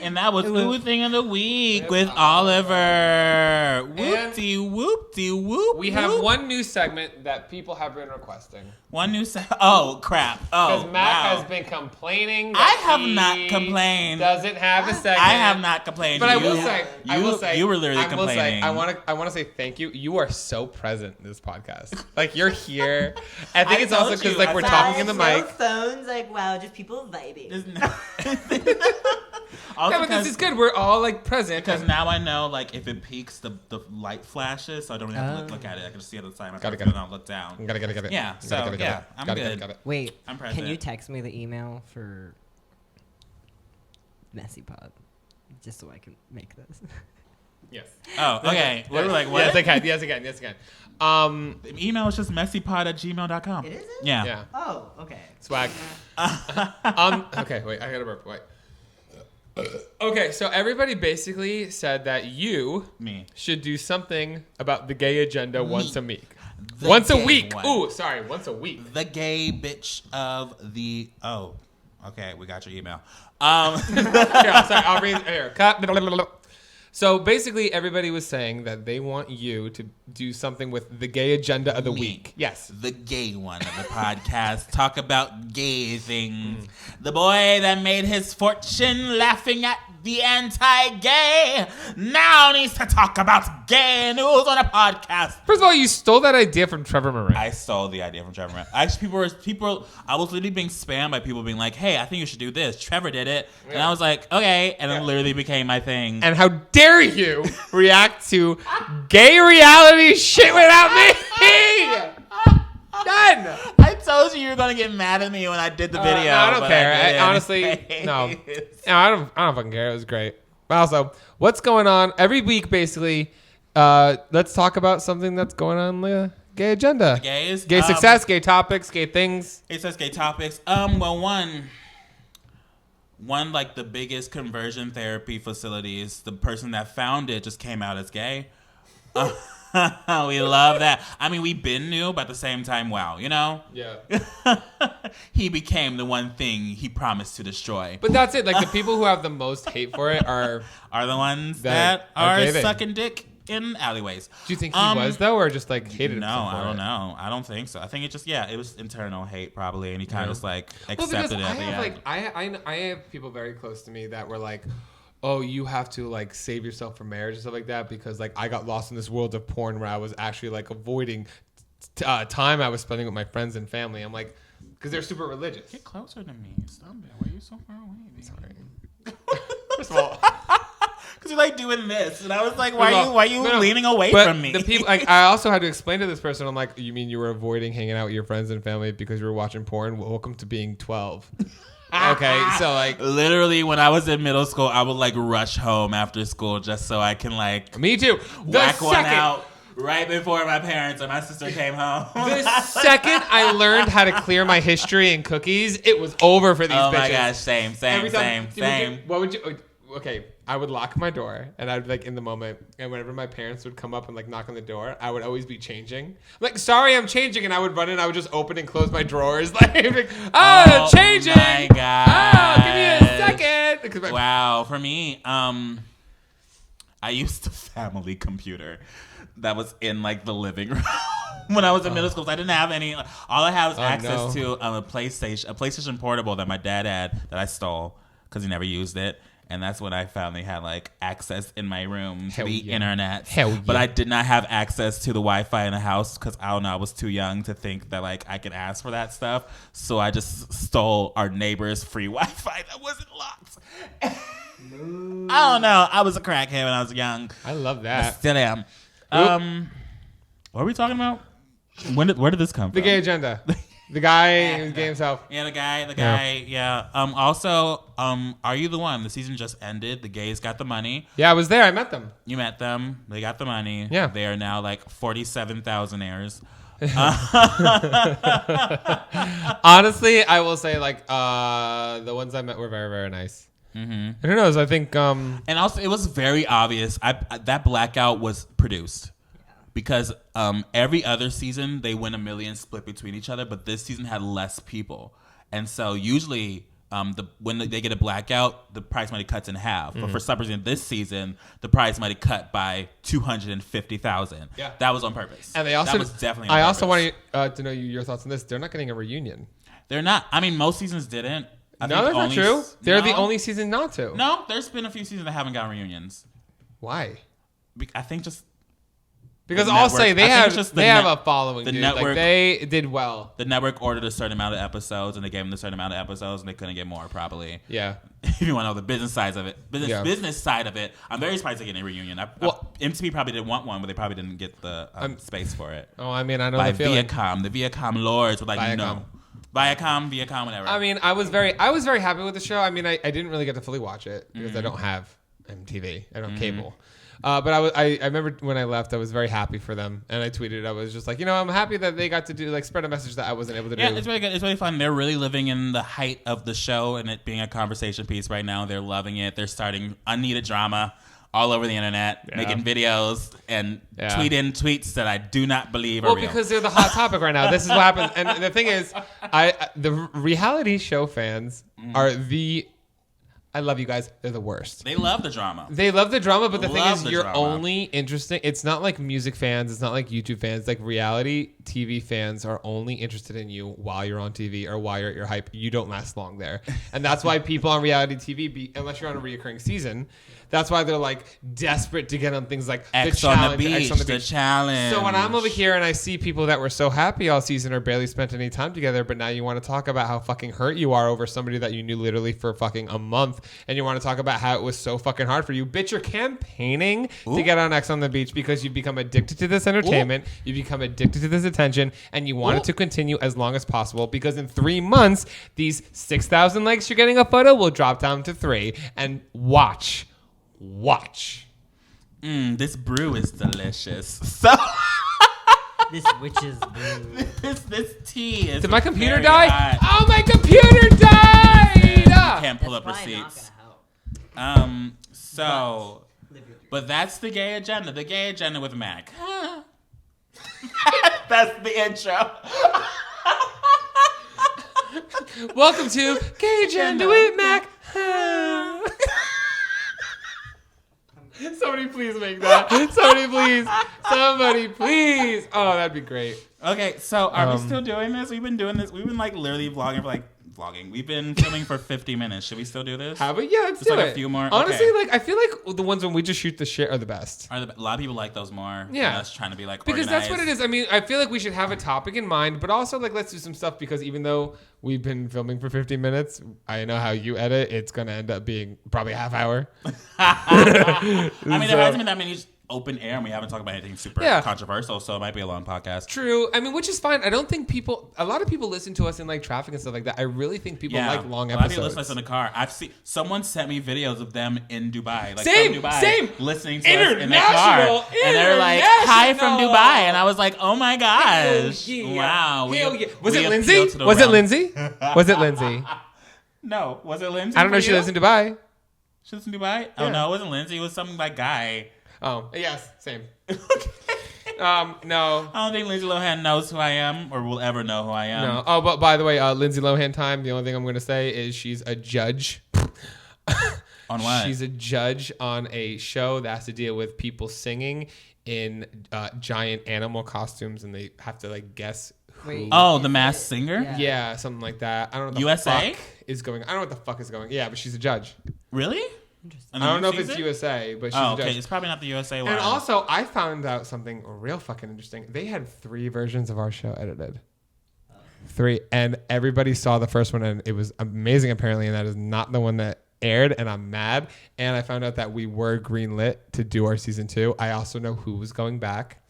And that was Ooh Thing of the Week with Oliver. Whoop-de whoop-de whoop. We have one new segment that people have been requesting. One new Oh, crap. Oh, because Matt has been complaining. I have not complained. Doesn't have a segment. I have not complained. But I will say, you were literally complaining. I want to say thank you. You are so present in this podcast. Like you're here. I think it's also because like we're talking in the mic. Phones, like wow, just people vibing. Also, but this is good. We're all like present because now I know like if it peaks, the light flashes, so I don't even have to look at it. I can just see it at the side. Got it. Look down. Got it. Yeah. So yeah, I'm good. Got it. Wait, I'm present. Can you text me the email for MessyPod, just so I can make this? Yes. Oh, okay. We're like, what? Yes, I can. The email is just messypod@gmail.com. It is? Yeah. Oh, okay. Swag. Okay, wait. I gotta burp. Wait. Okay, so everybody basically said that you should do something about the gay agenda once a week. Once a week. One. Ooh, sorry, once a week. The gay bitch of the okay, we got your email. Yeah, sorry, I'll read here. Cut. So basically, everybody was saying that they want you to do something with the gay agenda of the week. Yes. The gay one of the podcast. Talk about gay things. The boy that made his fortune laughing at the anti-gay now needs to talk about gay news on a podcast. First of all, you stole that idea from Trevor Moran. I stole the idea from Trevor Moran. Actually, I was literally being spammed by people being like, hey, I think you should do this. Trevor did it. Yeah. And I was like, okay. And it literally became my thing. And how dare you react to gay reality shit without me? Done. I told you were going to get mad at me when I did the video. No, I don't care. Honestly, no, I don't fucking care. It was great. But also, what's going on every week? Basically, let's talk about something that's going on in the gay agenda. The gays, gay success, gay topics, gay things. It says gay topics. Well, one like the biggest conversion therapy facilities. The person that found it just came out as gay. We love that. I mean, we've been new, but at the same time, wow, you know? Yeah. He became the one thing he promised to destroy. But that's it. Like, the people who have the most hate for it are the ones that are sucking dick in alleyways. Do you think he was, though, or just, like, hated himself for I don't it? know. I don't think so. I think it just, it was internal hate, probably, and he kind of just, like, accepted it at the end. I have people very close to me that were like, oh, you have to like save yourself from marriage and stuff like that because like I got lost in this world of porn where I was actually like avoiding time I was spending with my friends and family. I'm like, because they're super religious. Get closer to me. Stop it. Why are you so far away? Sorry. First of all, because you're like doing this, and I was like, why are you leaning away from me? The people, like, I also had to explain to this person. I'm like, you mean you were avoiding hanging out with your friends and family because you were watching porn? Welcome to being 12. Okay, so like literally when I was in middle school, I would like rush home after school just so I can like me too whack one out right before my parents or my sister came home. The second I learned how to clear my history and cookies, it was over for these bitches. Oh my gosh, same. What would you? Okay, I would lock my door and I'd like in the moment, and whenever my parents would come up and like knock on the door, I would always be changing. I'm like, sorry, I'm changing, and I would run in. I would just open and close my drawers, like, changing. My God. Oh, give me a second. Wow, for me, I used a family computer that was in like the living room when I was in middle school. So I didn't have any. All I had was access to a PlayStation Portable that my dad had that I stole because he never used it. And that's when I finally had like access in my room to the internet. But I did not have access to the Wi-Fi in the house because I don't know, I was too young to think that like I could ask for that stuff. So I just stole our neighbor's free Wi-Fi that wasn't locked. I don't know. I was a crackhead when I was young. I love that. I still am. What are we talking about? Where did this come from? The gay agenda. The guy who's gay himself. Yeah, the guy. Yeah. Also, Are You the One? The season just ended. The gays got the money. Yeah, I was there. I met them. You met them. They got the money. Yeah. They are now like 47,000 heirs. Honestly, I will say like the ones I met were very, very nice. Mm-hmm. And who knows? I think. And also, it was very obvious. That blackout was produced because every other season they win $1 million split between each other, but this season had less people, and so usually. When they get a blackout, the prize money cuts in half. But for some reason, this season, the prize money cut by $250,000. Yeah, that was on purpose. And they also that was definitely. On I purpose. also want to know your thoughts on this. They're not getting a reunion. They're not. I mean, most seasons didn't. No, that's not true. They're the only season not to. No, there's been a few seasons that haven't gotten reunions. Why? I think just. Because the I'll network. say they have a following. The dude. network, like they did well. The network ordered a certain amount of episodes, and they gave them a certain amount of episodes, and they couldn't get more. Probably. Yeah. If you want to know the business side of it, business side of it, I'm very surprised they're getting a reunion. MTV probably didn't want one, but they probably didn't get the space for it. Oh, I mean, I know By the feeling. the Viacom lords were like, Viacom. no. Viacom, whatever. I mean, I was very happy with the show. I mean, I didn't really get to fully watch it because I don't have MTV. I don't have cable. But I remember when I left, I was very happy for them, and I tweeted. I was just like, I'm happy that they got to do spread a message that I wasn't able to do. Yeah, it's really good. It's really fun. They're really living in the height of the show and it being a conversation piece right now. They're loving it. They're starting unneeded drama all over the internet, making videos and tweeting tweets that I do not believe are real. Because they're the hot topic right now. This is what happens. And the thing is, the reality show fans are I love you guys. They're the worst. They love the drama. But the thing is, you're only interesting. It's not like music fans. It's not like YouTube fans. Like reality TV fans are only interested in you while you're on TV or while you're at your hype. You don't last long there. And that's why people on reality TV, unless you're on a reoccurring season, that's why they're like desperate to get on things like X the on challenge, the beach, X on the the beach. challenge. So when I'm over here and I see people that were so happy all season or barely spent any time together, but now you want to talk about how fucking hurt you are over somebody that you knew literally for fucking a month, and you want to talk about how it was so fucking hard for you, bitch, you're campaigning to get on X on the beach because you've become addicted to this entertainment, you become addicted to this attention, and you want it to continue as long as possible because in 3 months, these 6,000 likes you're getting a photo will drop down to 3, and watch. This brew is delicious. So This witch's brew. this tea is. Did my computer very die? hot. Oh, my computer died! You can't pull up That's probably receipts. not gonna help. So, but that's the gay agenda. The gay agenda with Mac. That's the intro. Welcome to Gay Agenda with Mac. Somebody please make that. Somebody please. Oh, that'd be great. Okay, so are we still doing this? We've been doing this. We've been like literally vlogging for We've been filming for 50 minutes. Should we still do this? How about let's Just do like it. a few more? Honestly, Okay. I feel like the ones when we just shoot the shit are the best. A lot of people like those more. Yeah. Than us trying to be like Because that's what it organized. is. I mean, I feel like we should have a topic in mind, but also let's do some stuff because even though we've been filming for 50 minutes, I know how you edit. It's gonna end up being probably a half hour. I mean, there hasn't been that many open air, and we haven't talked about anything super controversial, so it might be a long podcast. True. I mean, which is fine. I don't think a lot of people listen to us in like traffic and stuff like that. I really think people like long a lot of episodes. people listen to us in the car. I've seen someone sent me videos of them in Dubai, like Same, from Dubai, same. listening to us in their car, International, and they're like, "Hi from international." Dubai," and I was like, "Oh my gosh, Hell yeah. wow!" Hell yeah. Was we it appeal Lindsay? to the Was it realm. Lindsay? Was it Lindsay? No, was it Lindsay? I don't know. for She you? lives in Dubai. She lives in Dubai. Oh Yeah. no, it wasn't Lindsay. It was some like guy. Oh yes, same. No. I don't think Lindsay Lohan knows who I am or will ever know who I am. No. Oh, but by the way, Lindsay Lohan time. The only thing I'm going to say is she's a judge. On what? She's a judge on a show that has to deal with people singing in giant animal costumes, and they have to like guess who. Wait. Oh, the Masked Singer? Yeah. Yeah, something like that. I don't know what the USA? fuck is going. I don't know what the fuck is going. Yeah, but she's a judge. Really? I don't know if it's USA, but she's Oh, a judge. okay. It's probably not the USA one. And also, I found out something real fucking interesting. They had 3 versions of our show edited. 3. And everybody saw the first one, and it was amazing, apparently, and that is not the one that aired, and I'm mad. And I found out that we were greenlit to do our season 2. I also know who was going back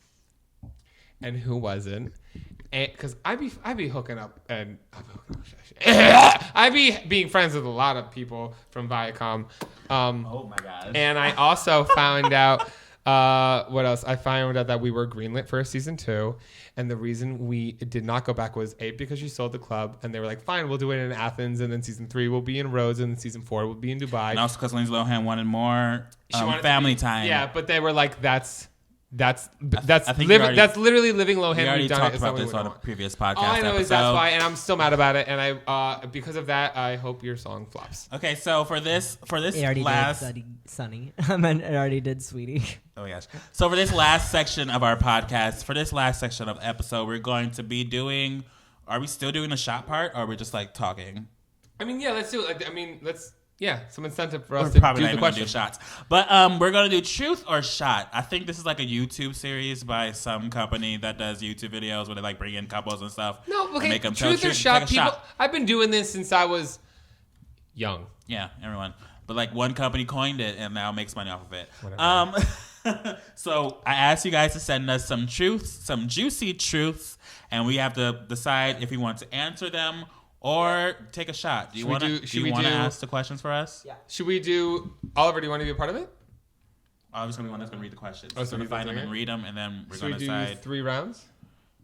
and who wasn't. And because I be hooking up, and I be being friends with a lot of people from Viacom. oh my gosh. And I also found out What else? I found out that we were greenlit for season 2, and the reason we did not go back was because you sold the club, and they were like, "Fine, we'll do it in Athens, and then season 3 will be in Rhodes, and then season 4 will be in Dubai." And also because Lindsay Lohan wanted more She wanted family time. Yeah, but they were like, "That's I think we already- that's literally living Lohan. We already We've done talked it. It's about not this what on we a want. previous podcast All I know episode. is that's why, and I'm still mad about it. And I because of that, I hope your song flops. Okay, so for this It already last did Sunny. I meant it already did Sweetie. Oh my gosh. So for this last section of our podcast, for this last section of the episode, we're going to be doing. Are we still doing the shot part, or are we just like talking? I mean, yeah, let's do it. I mean, some incentive for us We're to probably do not the even gonna question. do shots, but we're gonna do truth or shot. I think this is like a YouTube series by some company that does YouTube videos where they like bring in couples and stuff. No, and okay. make them tell Truth or truth, shot? take a People, shot. I've been doing this since I was young. Yeah, everyone. But like one company coined it and now makes money off of it. So I asked you guys to send us some truths, some juicy truths, and we have to decide if we want to answer them or take a shot. Do you want to ask the questions for us? Yeah. Should we do Oliver? Do you want to be a part of it? I'm just gonna be one that's gonna read the questions. Oh, so We're gonna you find them doing and it? read them, and then we're Should we gonna do decide. 3 rounds?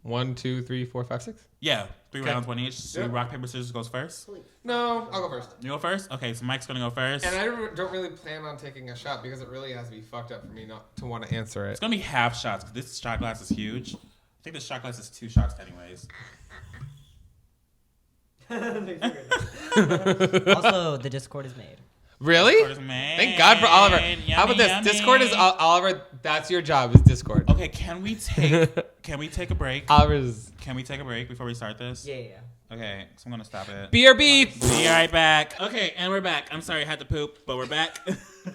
1, 2, 3, 4, 5, 6. Yeah, 3 Okay. rounds, 1 each. So Yeah. rock paper scissors goes first. No, I'll go first. You go first. Okay, so Mike's gonna go first. And I don't really plan on taking a shot because it really has to be fucked up for me not to want to answer it. It's gonna be half shots because this shot glass is huge. I think this shot glass is 2 shots anyways. Also, the Discord is made. Really? Discord is made. Thank God for Oliver. How about this? Yummy, Discord is yummy. Oliver. That's your job. Is Discord. Okay, can we take a break? Oliver's Can we take a break before we start this? Yeah. Okay, so I'm gonna stop it. BRB. Be right back. Okay, and we're back. I'm sorry I had to poop, but we're back.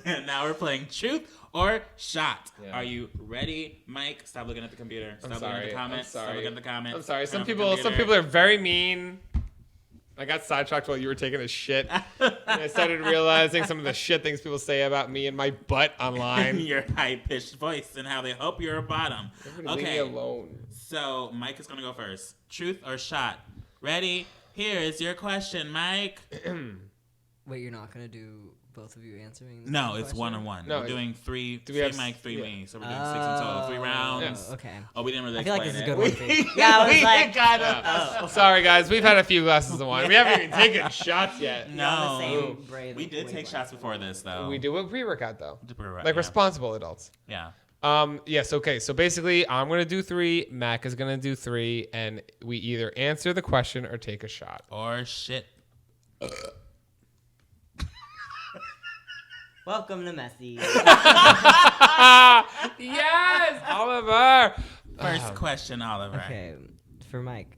And now we're playing truth or shot. Yeah. Are you ready, Mike? Stop looking at the computer. Stop looking at the comments. I'm sorry. Stop looking at the comments. I'm sorry. Turn Some off the people computer. are very mean. I got sidetracked while you were taking a shit. And I started realizing some of the shit things people say about me and my butt online. Your high-pitched voice and how they hope you're a bottom. Leave me Okay, alone. so Mike is gonna go first. Truth or shot? Ready? Here is your question, Mike. Wait, you're not gonna do both of you answering? No, the it's question? 1-on-1. No, we're doing 3. do we have Mike, 3 yeah. me. So we're doing 6 in total. 3 rounds. Oh, okay. Oh, we didn't really I feel like explain this is a it. good one. For you. Yeah, I was like, Yeah. Sorry, guys. We've had a few glasses of wine. We haven't even taken shots yet. you're on the No. same brain We did take wavelength. shots before this, though. We do a pre-workout though, Right, like yeah. responsible adults. Yeah. Yes. Okay. So basically, I'm gonna do 3. Mac is gonna do 3, and we either answer the question or take a shot. Or shit. Welcome to Messy. Yes, Oliver. First question, Oliver. Okay, for Mike.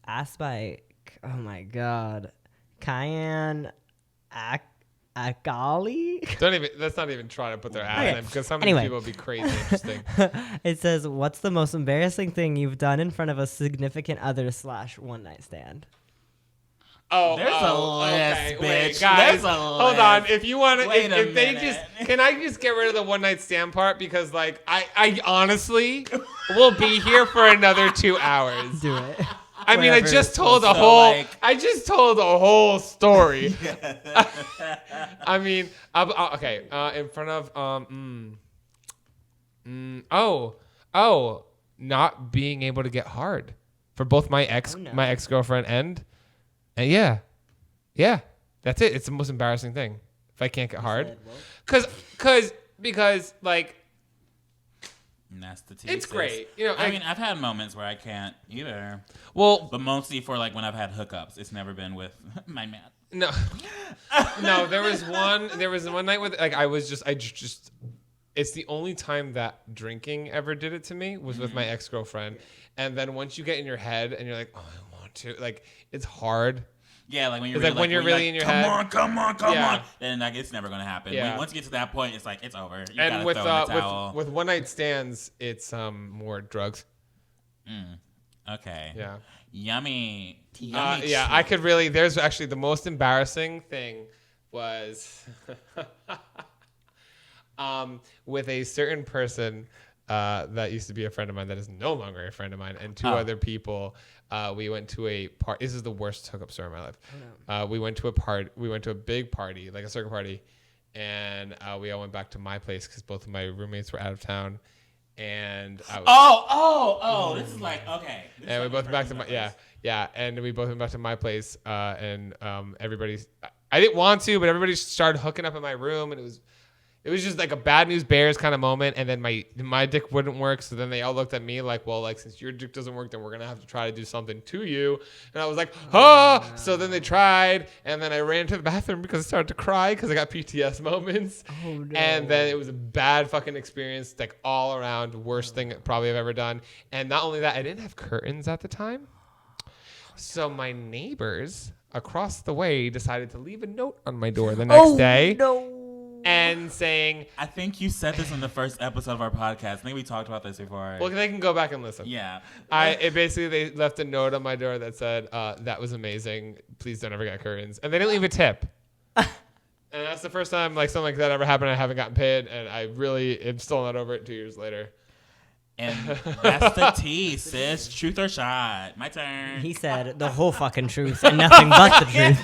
Asked by, oh my God, Cayenne Akali? Don't even. Let's not even try to put their ass Okay. in because some Anyway. people will be crazy interesting. It says, what's the most embarrassing thing you've done in front of a significant other / one night stand? Oh, There's a okay. list, Wait, bitch. guys, There's a hold on. list. If you want to, Wait a if they minute. can I just get rid of the one night stand part because, like, I honestly will be here for another 2 hours. Do it. I mean, I Whatever. just told a So, whole. like- I just told a whole story. I mean, okay. In front of not being able to get hard for both my no. ex girlfriend and yeah, that's it. It's the most embarrassing thing if I can't get hard, because like And that's the tea, it's sis. great, you know. I mean, I've had moments where I can't either. well, But mostly for like when I've had hookups. It's never been with my man. no, There was one night with like I just. It's the only time that drinking ever did it to me was with my ex-girlfriend. And then once you get in your head and you're like, oh, I want to, like, it's hard. Yeah, like when you're It's really, like when you're really like, in your come head. Come on. Yeah. Then like it's never gonna happen. Yeah. Once you get to that point, it's like it's over. You And gotta with throw in the towel. with one night stands, it's more drugs. Okay. Yeah. Yummy. Yeah, Yummy I could really. There's actually the most embarrassing thing was with a certain person that used to be a friend of mine that is no longer a friend of mine, and 2 other people. We went to a party. This is the worst hookup story of my life. We went to a party. We went to a big party, like a circle party, and we all went back to my place because both of my roommates were out of town, and I was, This is like okay. This and we is both like went back to my and we both went back to my place, and everybody. I didn't want to, but everybody started hooking up in my room, and it was just like a bad news bears kind of moment. And then my dick wouldn't work, so then they all looked at me like, well, like since your dick doesn't work, then we're gonna have to try to do something to you. And I was like, oh. No. So then they tried, and then I ran to the bathroom because I started to cry because I got PTS moments. Oh no. And then it was a bad fucking experience, like all around worst thing probably I've ever done. And not only that, I didn't have curtains at the time, so my neighbors across the way decided to leave a note on my door the next day. No. And saying, I think you said this in the first episode of our podcast. I think we talked about this before. Well, they can go back and listen. Yeah. They left a note on my door that said, that was amazing. Please don't ever get curtains. And they didn't leave a tip. And that's the first time like something like that ever happened. I haven't gotten paid, and I really am still not over it 2 years later. And that's the tea, sis. Truth or shot? My turn. He said the whole fucking truth and nothing but the truth.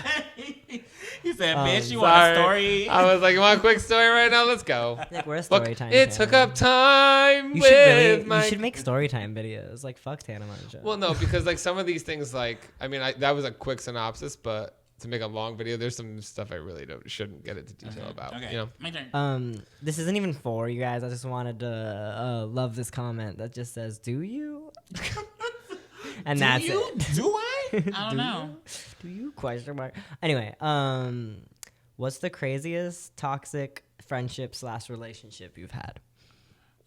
He said, bitch, you want a story? I was like, you want a quick story right now? Let's go. Like, we're a story time. It took up time. You should make story time videos. Like, fuck Tana Show. Well, no, because like some of these things, like, I mean, that was a quick synopsis, but to make a long video, there's some stuff I really shouldn't get into detail about. Okay. You know? My turn. This isn't even for you guys. I just wanted to love this comment that just says, "Do you?" And that's it. Do I? I don't know. Do you? Question mark. Anyway, what's the craziest toxic friendship / relationship you've had?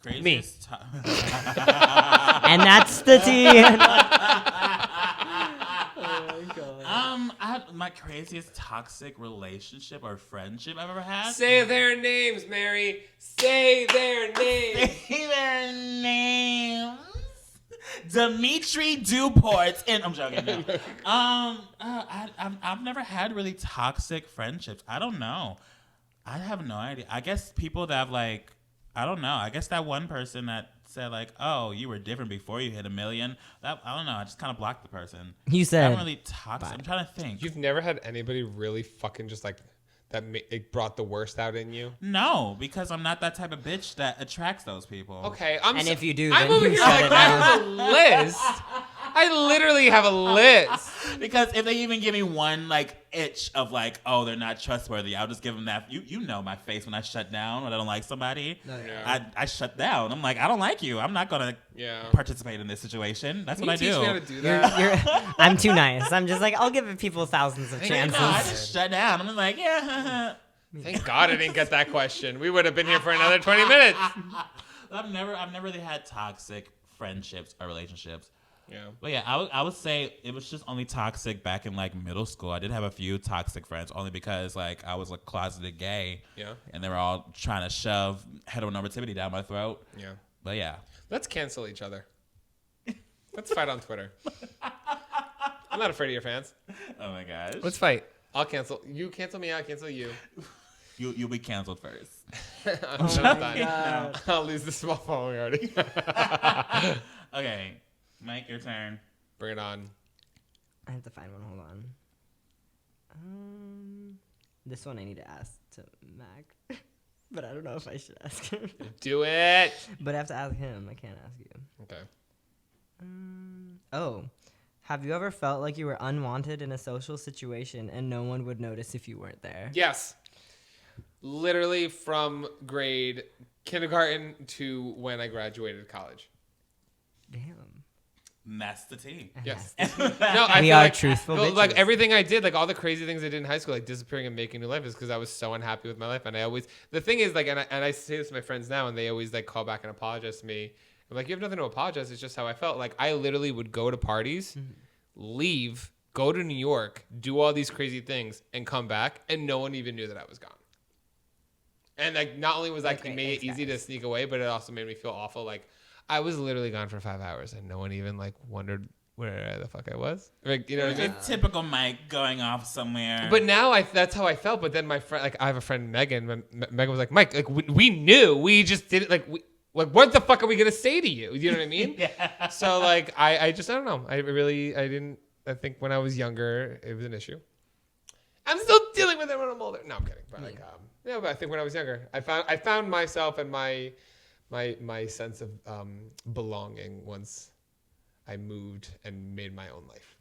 Craziest and that's the tea. My craziest toxic relationship or friendship I've ever had. Say their names, Mary. Say their names. Say their names. Dimitri Duport and I'm joking. No. I've never had really toxic friendships. I don't know. I have no idea. I guess people that have like, I don't know. I guess that one person that said like, "Oh, you were different before you hit a million." That I don't know. I just kind of blocked the person. You said I'm really toxic. I'm trying to think. You've never had anybody really fucking just like that it brought the worst out in you? No, because I'm not that type of bitch that attracts those people. Okay, if you do, I'm then over you here shut like it I down. have a list. I literally have a list. Because if they even give me one like itch of like, oh, they're not trustworthy, I'll just give them that. You know my face when I shut down when I don't like somebody. No, yeah. I shut down. I'm like, I don't like you. I'm not gonna participate in this situation. That's what I do. Teach me how to do that? I'm too nice. I'm just like, I'll give people thousands of chances. No, I just shut down. I'm just like, yeah. Thank God I didn't get that question. We would have been here for another 20 minutes. I've never really had toxic friendships or relationships. Yeah. But yeah, I would say it was just only toxic back in like middle school. I did have a few toxic friends only because like I was a closeted gay. Yeah. And they were all trying to shove heteronormativity down my throat. Yeah. But yeah. Let's cancel each other. Let's fight on Twitter. I'm not afraid of your fans. Oh my gosh. Let's fight. I'll cancel. You cancel me, I'll cancel you. You'll be canceled first. I'll lose the small following already. Okay. Mike, your turn. Bring it on. I have to find one. Hold on. This one I need to ask to Mac. But I don't know if I should ask him. Do it. But I have to ask him. I can't ask you. Okay. Have you ever felt like you were unwanted in a social situation and no one would notice if you weren't there? Yes. Literally from grade kindergarten to when I graduated college. Damn. That's the tea. Yes. We are truthful bitches. Like everything I did, like all the crazy things I did in high school, like disappearing and making new life, is because I was so unhappy with my life. And the thing is, like, and I say this to my friends now, and they always like call back and apologize to me. I'm like, you have nothing to apologize. It's just how I felt. Like I literally would go to parties, leave, go to New York, do all these crazy things, and come back, and no one even knew that I was gone. And like, not only was like it made it easy to sneak away, but it also made me feel awful. Like I was literally gone for 5 hours, and no one even like wondered where the fuck I was. Like, you know what I mean? Typical Mike going off somewhere. But now that's how I felt. But then my friend, like I have a friend Megan. Megan was like, Mike, like we knew, we just didn't like. Like, what the fuck are we gonna say to you? You know what I mean? Yeah. So like, I don't know. I think when I was younger, it was an issue. I'm still dealing with it when I'm older. No, I'm kidding. But like, but I think when I was younger, I found myself and my sense of belonging once I moved and made my own life.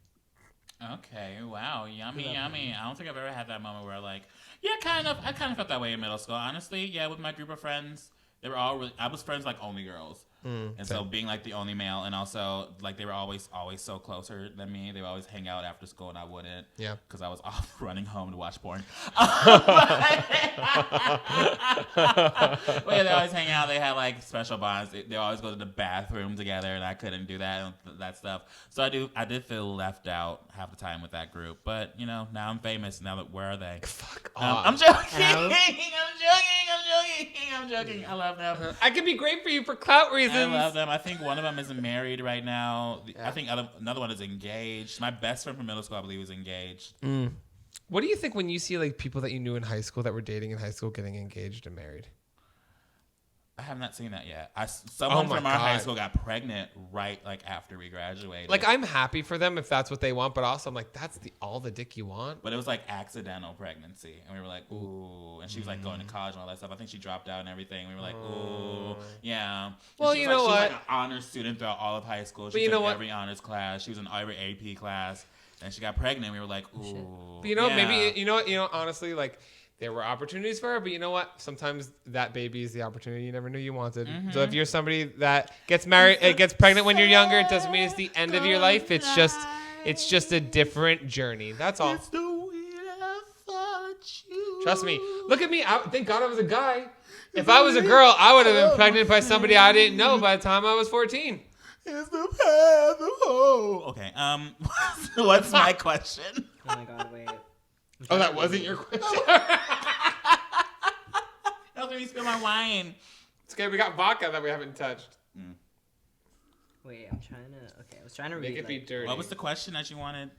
Okay, wow, yummy. I don't think I've ever had that moment where like, I kind of felt that way in middle school. Honestly, with my group of friends, they were all I was friends like only girls. And so being like the only male, and also like they were always so closer than me. They would always hang out after school, and I wouldn't. Yeah. Because I was off running home to watch porn. But they always hang out. They had like special bonds. They always go to the bathroom together, and I couldn't do that and that stuff. So I did feel left out half the time with that group. But now I'm famous. Now that where are they? Fuck off. I'm joking. I'm joking. I love them. I could be great for you for clout reasons. I love them. I think one of them is married right now. I think another one is engaged. My best friend from middle school, I believe, is engaged. What do you think when you see like people that you knew in high school that were dating in high school getting engaged and married? I have not seen that yet. Someone from our high school got pregnant right like after we graduated. Like I'm happy for them if that's what they want, but also I'm like, that's all the dick you want. But it was like accidental pregnancy, and we were like, ooh. And she was like going to college and all that stuff. I think she dropped out and everything. We were like, ooh, yeah. Well, you know what? She was like an honors student throughout all of high school. She took every honors class. She was in every AP class, and she got pregnant. We were like, ooh. But maybe honestly, like. There were opportunities for her, but you know what? Sometimes that baby is the opportunity you never knew you wanted. So if you're somebody that gets married, gets pregnant when you're younger, it doesn't mean it's the end of your life. It's just a different journey. That's all. It's the way I thought you. Trust me. Look at me. Thank God I was a guy. If I was a girl, I would have been pregnant by somebody I didn't know by the time I was 14. It's the path of hope. Okay. What's my question? Oh my God! Wait. Oh, that wasn't your question? Don't make me spill my wine. It's okay. We got vodka that we haven't touched. Wait, I'm trying to. Okay, I was trying to read. Make it be dirty. What was the question that you wanted?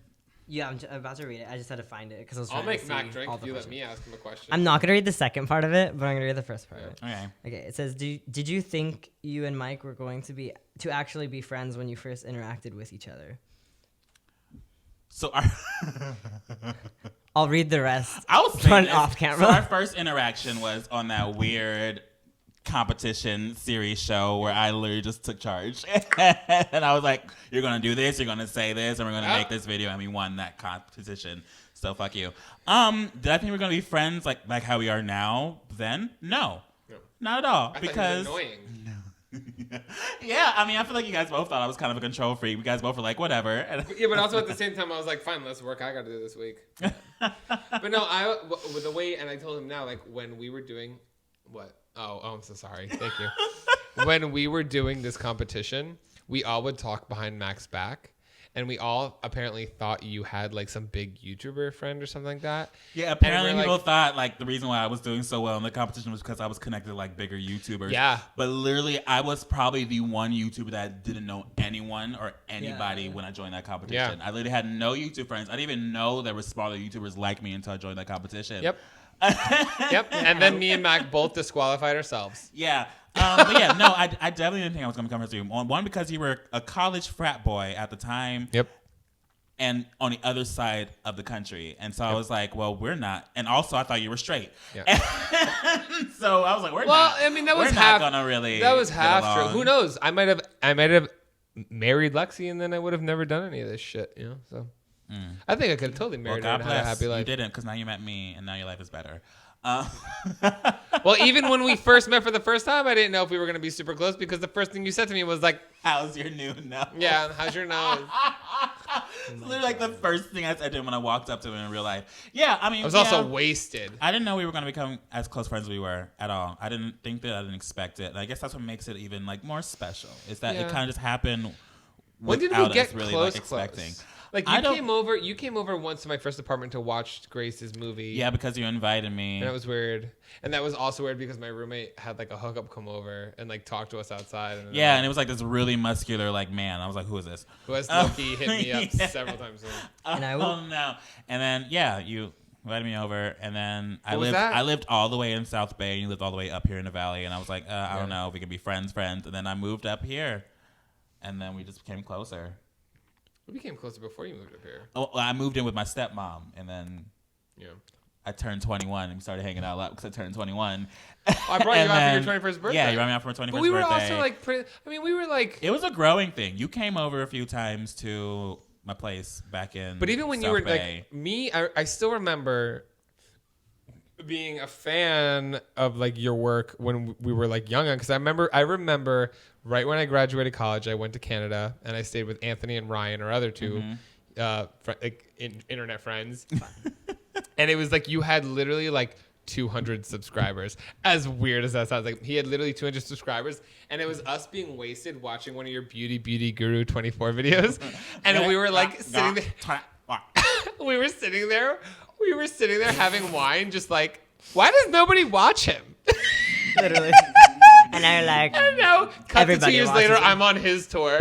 Yeah, I'm about to read it. I just had to find it because I was I'll trying make to see Mac drink all if the you let questions. me ask him a question. I'm not gonna read the second part of it, but I'm gonna read the first part of it. Okay. Okay. It says, "Did you think you and Mike were going to actually be friends when you first interacted with each other?" So I'll read the rest. I was saying off camera. So our first interaction was on that weird competition series show where I literally just took charge. And I was like, you're going to do this, you're going to say this, and we're going to make this video. And we won that competition. So fuck you. Did I think we were going to be friends like how we are now then? No. Not at all. I because thought you were annoying. Yeah, I mean, I feel like you guys both thought I was kind of a control freak. You guys both were like, whatever. Yeah, but also at the same time, I was like, fine, let's work. I got to do this week. But no, with the way, and I told him now, like when we were doing what? Oh, I'm so sorry. Thank you. When we were doing this competition, we all would talk behind Mac's back. And we all apparently thought you had like some big YouTuber friend or something like that. Yeah, apparently people thought like the reason why I was doing so well in the competition was because I was connected to like bigger YouTubers. Yeah. But literally, I was probably the one YouTuber that didn't know anyone or anybody when I joined that competition. I literally had no YouTube friends. I didn't even know there were smaller YouTubers like me until I joined that competition. Yep. And then me and Mac both disqualified ourselves. Yeah. But yeah, no, I definitely didn't think I was going to become friends with you. One, because you were a college frat boy at the time. Yep. And on the other side of the country. And so I was like, well, we're not. And also, I thought you were straight. Yeah. So I was like, we're not. Well, I mean, that was half. Gonna really that was half true. Who knows? I might have married Lexi, and then I would have never done any of this shit. You know, so. I think I could have totally married her and had a happy life. You didn't, because now you met me, and now your life is better. Well, even when we first met for the first time, I didn't know if we were going to be super close, because the first thing you said to me was like, how's your new nose? Yeah, how's your nose? It's literally like the first thing I said to him when I walked up to him in real life. Yeah, I mean, I was also wasted. I didn't know we were going to become as close friends as we were at all. I didn't think that. I didn't expect it. And I guess that's what makes it even like more special, is that it kind of just happened when did we get really close, like expecting. Close? Like you came over once to my first apartment to watch Grace's movie. Yeah, because you invited me. And it was weird. And that was also weird because my roommate had like a hookup come over and like talk to us outside. And it was like this really muscular like man. I was like, who is this? Who has Loki hit me up several times. And I will. No. And then you invited me over, and then I lived all the way in South Bay, and you lived all the way up here in the valley. And I was like, I don't know if we can be friends. And then I moved up here, and then we just became closer. We became closer before you moved up here. Oh, I moved in with my stepmom, and then Yeah. I turned 21 and we started hanging out a lot because I turned 21. I brought you out for your 21st birthday. Yeah, you brought me out for my 21st birthday. But we were also like, we were like. It was a growing thing. You came over a few times to my place back in. But even when South you were Bay. like me, I still remember being a fan of like your work when we were like young. Because I remember right when I graduated college, I went to Canada and I stayed with Anthony and Ryan, our other two internet friends. And it was like you had literally like 200 subscribers. As weird as that sounds, like he had literally 200 subscribers, and it was us being wasted watching one of your beauty guru 24 videos, and we were like sitting there. we were sitting there having wine, just like, why does nobody watch him? Literally. And now you're like, I know. Cut to 2 years later, him. I'm on his tour.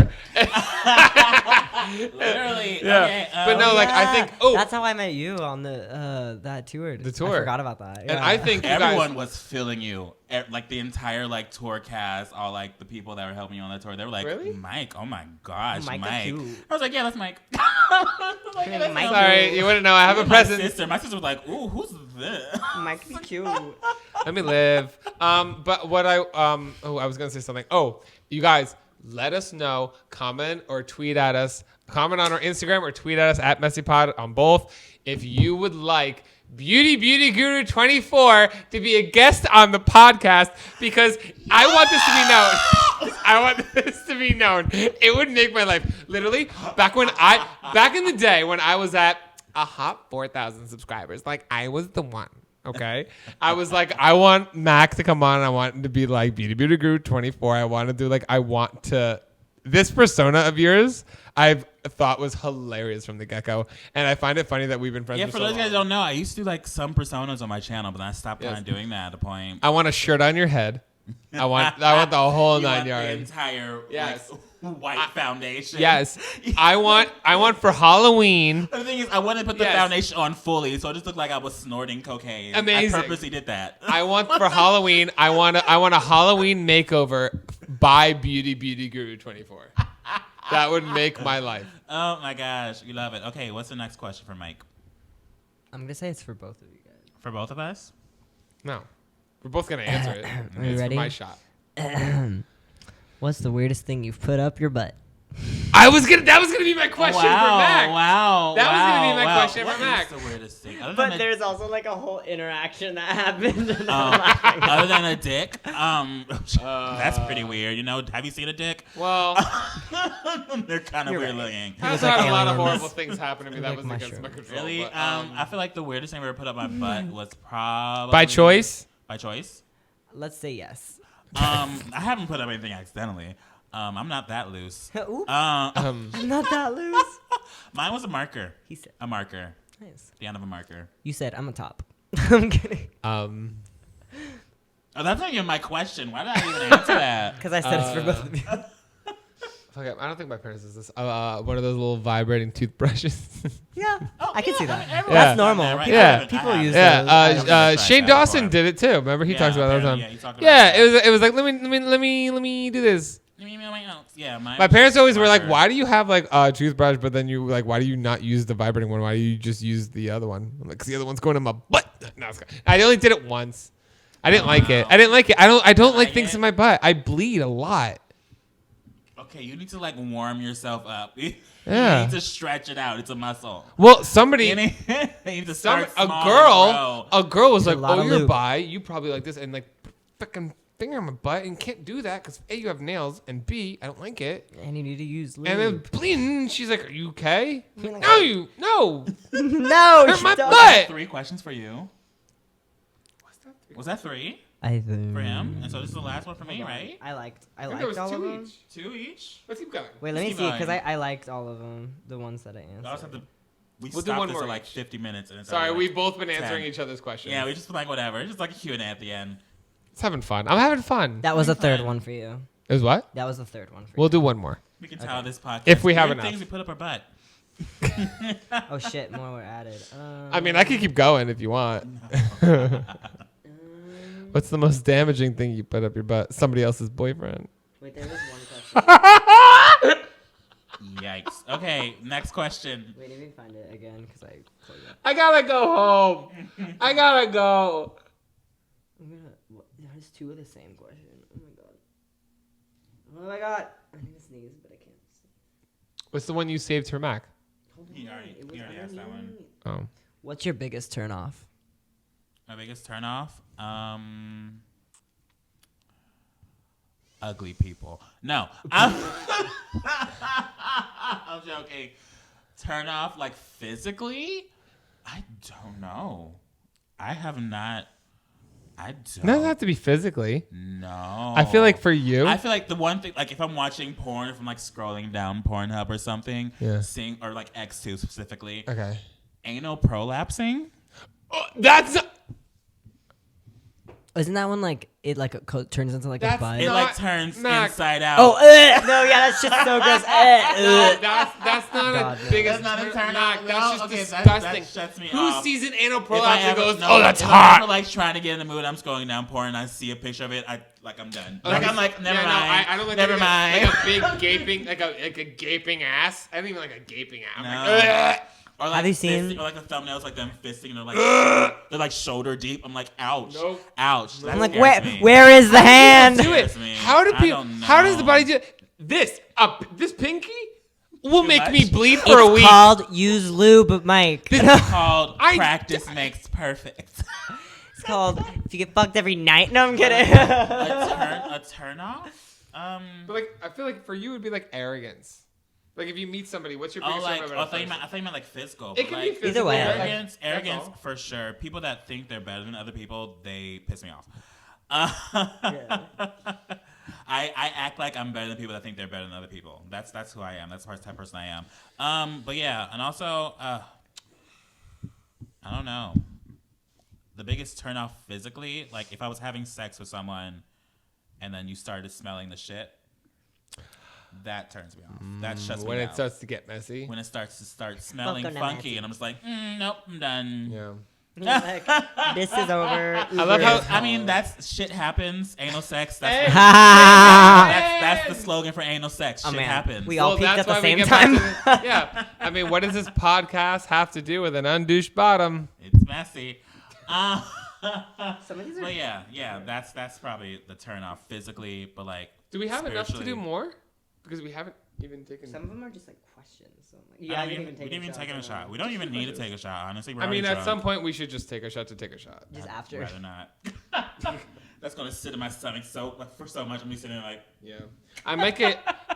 Literally. Yeah. Okay, But no, like, I think, that's how I met you on the that tour. The tour. I forgot about that. And I think you everyone guys, was feeling you. Like the entire like tour cast, all like the people that were helping you on that tour, they were like, Really? Mike, oh my gosh, Mike, Mike. cute. I was like, yeah, that's Mike. Like, yeah, that's Mike. him. sorry, you wouldn't know. I have a present. My sister was like, ooh, who's this? Mike be cute. Let me live. But what I was gonna say something. Oh, you guys, let us know. Comment or tweet at us. Comment on our Instagram or tweet at us at MessyPod on both if you would like Beauty Guru 24 to be a guest on the podcast, because I want this to be known. I want this to be known. It would make my life. Literally, back in the day when I was at a hot 4,000 subscribers, like I was the one. Okay, I was like, I want Mac to come on. I want him to be like Beauty Guru 24. I want to do like, this persona of yours, I've thought was hilarious from the get-go, and I find it funny that we've been friends. Yeah, for for so those long. guys who don't know, I used to do like some personas on my channel, but then I stopped Yes. kind of doing that at a point. I want a shirt on your head. I want the whole You 9 want the yards. entire Yes. like, white foundation. Yes, I want for Halloween. The thing is, I wanted to put the Yes. foundation on fully, so it just looked like I was snorting cocaine. Amazing. I purposely did that. I want for Halloween. I want a Halloween makeover by Beauty Guru 24. That would make my life. Oh my gosh, we love it. Okay, what's the next question for Mike? I'm gonna say it's for both of you guys. For both of us? No, we're both gonna answer it. Are you It's ready? for my shot. What's the weirdest thing you've put up your butt? That was gonna be my question for Mac. Wow. That was gonna be my wow. question for What Mac. is the weirdest thing? Other But than there's also like a whole interaction that happened. other than a dick, that's pretty weird. You know, have you seen a dick? Well, They're kind of You're weird right. looking. I was also like had a lot of aliens. horrible things happen to me that Like was against my mushrooms. control. Really? But, I feel like the weirdest thing I ever put up my butt was probably by choice. By choice. Let's say yes. I haven't put up anything accidentally. I'm not that loose. Ooh, Um, I'm not that loose. Mine was a marker. He said, A marker. nice. The end of a marker. You said I'm a top. I'm kidding. Oh, that's not even my question. Why did I even answer that? Because I said it's for both of you. okay, I don't think my parents does this. One of those little vibrating toothbrushes. Yeah, I can see that. everyone Yeah. That's normal. Right? People, Yeah. people I use Yeah, those. I've never tried Shane that Dawson before. did it too. Remember he talks about it all the time. Yeah, he talked about Yeah, that. it was like let me do this. Yeah, My parents always were like, marker. "Why do you have like a toothbrush, but then you like, why do you not use the vibrating one? Why do you just use the other one? I'm like, 'cause the other one's going in my butt." No, I only did it once. I didn't like it. I didn't like it. I don't like Like things it? in my butt. I bleed a lot. Okay, you need to like warm yourself up. Yeah. You need to stretch it out. It's a muscle. Well, somebody. You need to start A small girl was A like, lot "Oh, of you're lube. bi. You probably like this," and like, fucking finger on my butt, and can't do that because A, you have nails, and B, I don't like it. And you need to use lube. And then bleeding. She's like, "Are you okay?" I'm like, like, no, no, hurt my stop. butt. 3 questions for you. Was that 3 I think for him? And so this is the last one for me, right? I liked I think there was all of 2 them. each. 2 each. Let's keep going. Wait, let me keep see, because going. I liked all of them, the ones that I We also have answered. to. We We'll do stopped one this more at like each. 50 minutes. And it's Sorry, already we've like both been answering 10. each other's questions. Yeah, we just like whatever. It's just like a Q&A at the end. It's having fun. I'm having fun. That was the third fun. one for you. It was what? That was the third one for We'll do one more. We can tell this podcast. If we have weird enough. things we put up our butt. you. Oh shit, more were added. I mean, I could keep going if you want. What's the most damaging thing you put up your butt? Somebody else's boyfriend. Wait, there was one question. Yikes. Okay, next question. Wait, let me find it again because I closed it. I gotta go home. I gotta go. There's two of the same question. Oh my god. Oh my god. I need to sneeze, but I can't. What's the one you saved for Mac? Hold He on, already- it was he already asked that one. underneath. Oh. What's your biggest turn off? My biggest turnoff? Ugly people. No. I'm joking. Turn off, like, physically? I don't know. I have not. I don't. It doesn't have to be physically. No. I feel like for you. I feel like the one thing, like if I'm watching porn, if I'm like scrolling down Pornhub or something, Yeah. seeing, or like X2 specifically, Okay. anal prolapsing. Oh, that's. Isn't that one like it like turns into like a That's bud? It not- like turns Mac. inside out. Oh, no, yeah, that shit's so gross. No, that's not God, a no. biggest That's not a turn Mac, off. That's No, just okay, disgusting. that shuts me Who off. sees an anal If I prolapse and ever- goes, no, "Oh, that's if hot." I'm ever, like trying to get in the mood, I'm scrolling down porn and I see a picture of it. I'm done. Oh, Like that's- I'm like, never yeah, no, mind. I don't like never mind. Like a big gaping, like a gaping ass. I don't even like a gaping ass. I'm No. like, ugh. Or like Have you seen- fisting, or like the thumbnails, like them fisting, and they're like shoulder deep. I'm like, ouch, Nope. ouch. That I'm like, scares me. where is the hand? Do it. Scares me. How do I people? don't How does the know. body do this? This pinky will Too make much? me bleed for a It's week. called use lube, Mike. It's called I- practice makes perfect. It's called if you get fucked every night. No, I'm kidding. a turn off. But like, I feel like for you, it would be like arrogance. Like if you meet somebody, what's your Oh, biggest like, turn-off I about a thought you person? meant like physical. It but, can like, be physical. Either way, yeah. Arrogance, That's arrogance all. for sure. People that think they're better than other people, they piss me off. I act like I'm better than people that think they're better than other people. That's who I am. That's the type of person I am. But yeah, and also, I don't know. The biggest turn off physically, like if I was having sex with someone, and then you started smelling the shit, that turns me off. That shuts me When down. it starts to get messy. When it starts to smelling Welcome to funky, Matthew. and I'm just like, nope, I'm done. Yeah. Like, this is over. I love how- I mean, that's shit happens. Anal sex. That's, Hey. what- Ha! that's the slogan for anal sex. Oh, Shit man. happens. We all peaked at the why we same get back time. to the- yeah. I mean, what does this podcast have to do with an undouched bottom? It's messy. Some of these are But yeah, that's probably the turn off physically, but like. Do we have enough to do spiritually- more? Because we haven't even taken. Some of them are just like questions. So I'm like, We didn't even take a shot. We don't even need to take a shot. Honestly, we're I mean, already at some drunk. point, we should just take a shot to take a shot. Just I'd after. rather not. That's gonna sit in my stomach for so much. I'm gonna be sitting there like, Yeah. I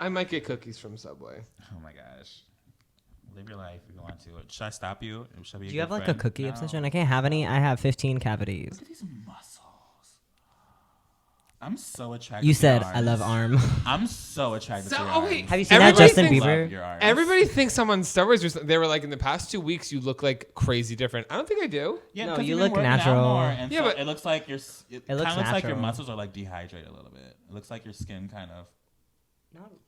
might get cookies from Subway. oh my gosh. Live your life if you want to. Should I stop you? Should I be Do you have good like a friend? cookie No. obsession? I can't have any. I have 15 cavities. Look at these muscles. I'm so attracted. You to said your I love arms. arm. I'm so attracted So- to your oh, wait. arms. Have you seen that Everybody Justin thinks- Bieber? Love your arms. Everybody thinks I'm on steroids. Or something. They were like, in the past 2 weeks, you look like crazy different. I don't think I do. Yeah, No, 'cause you you've been look working out natural. more, and Yeah, so but- it looks like it looks kind of looks like your natural. muscles are like dehydrated a little bit. It looks like your skin kind of.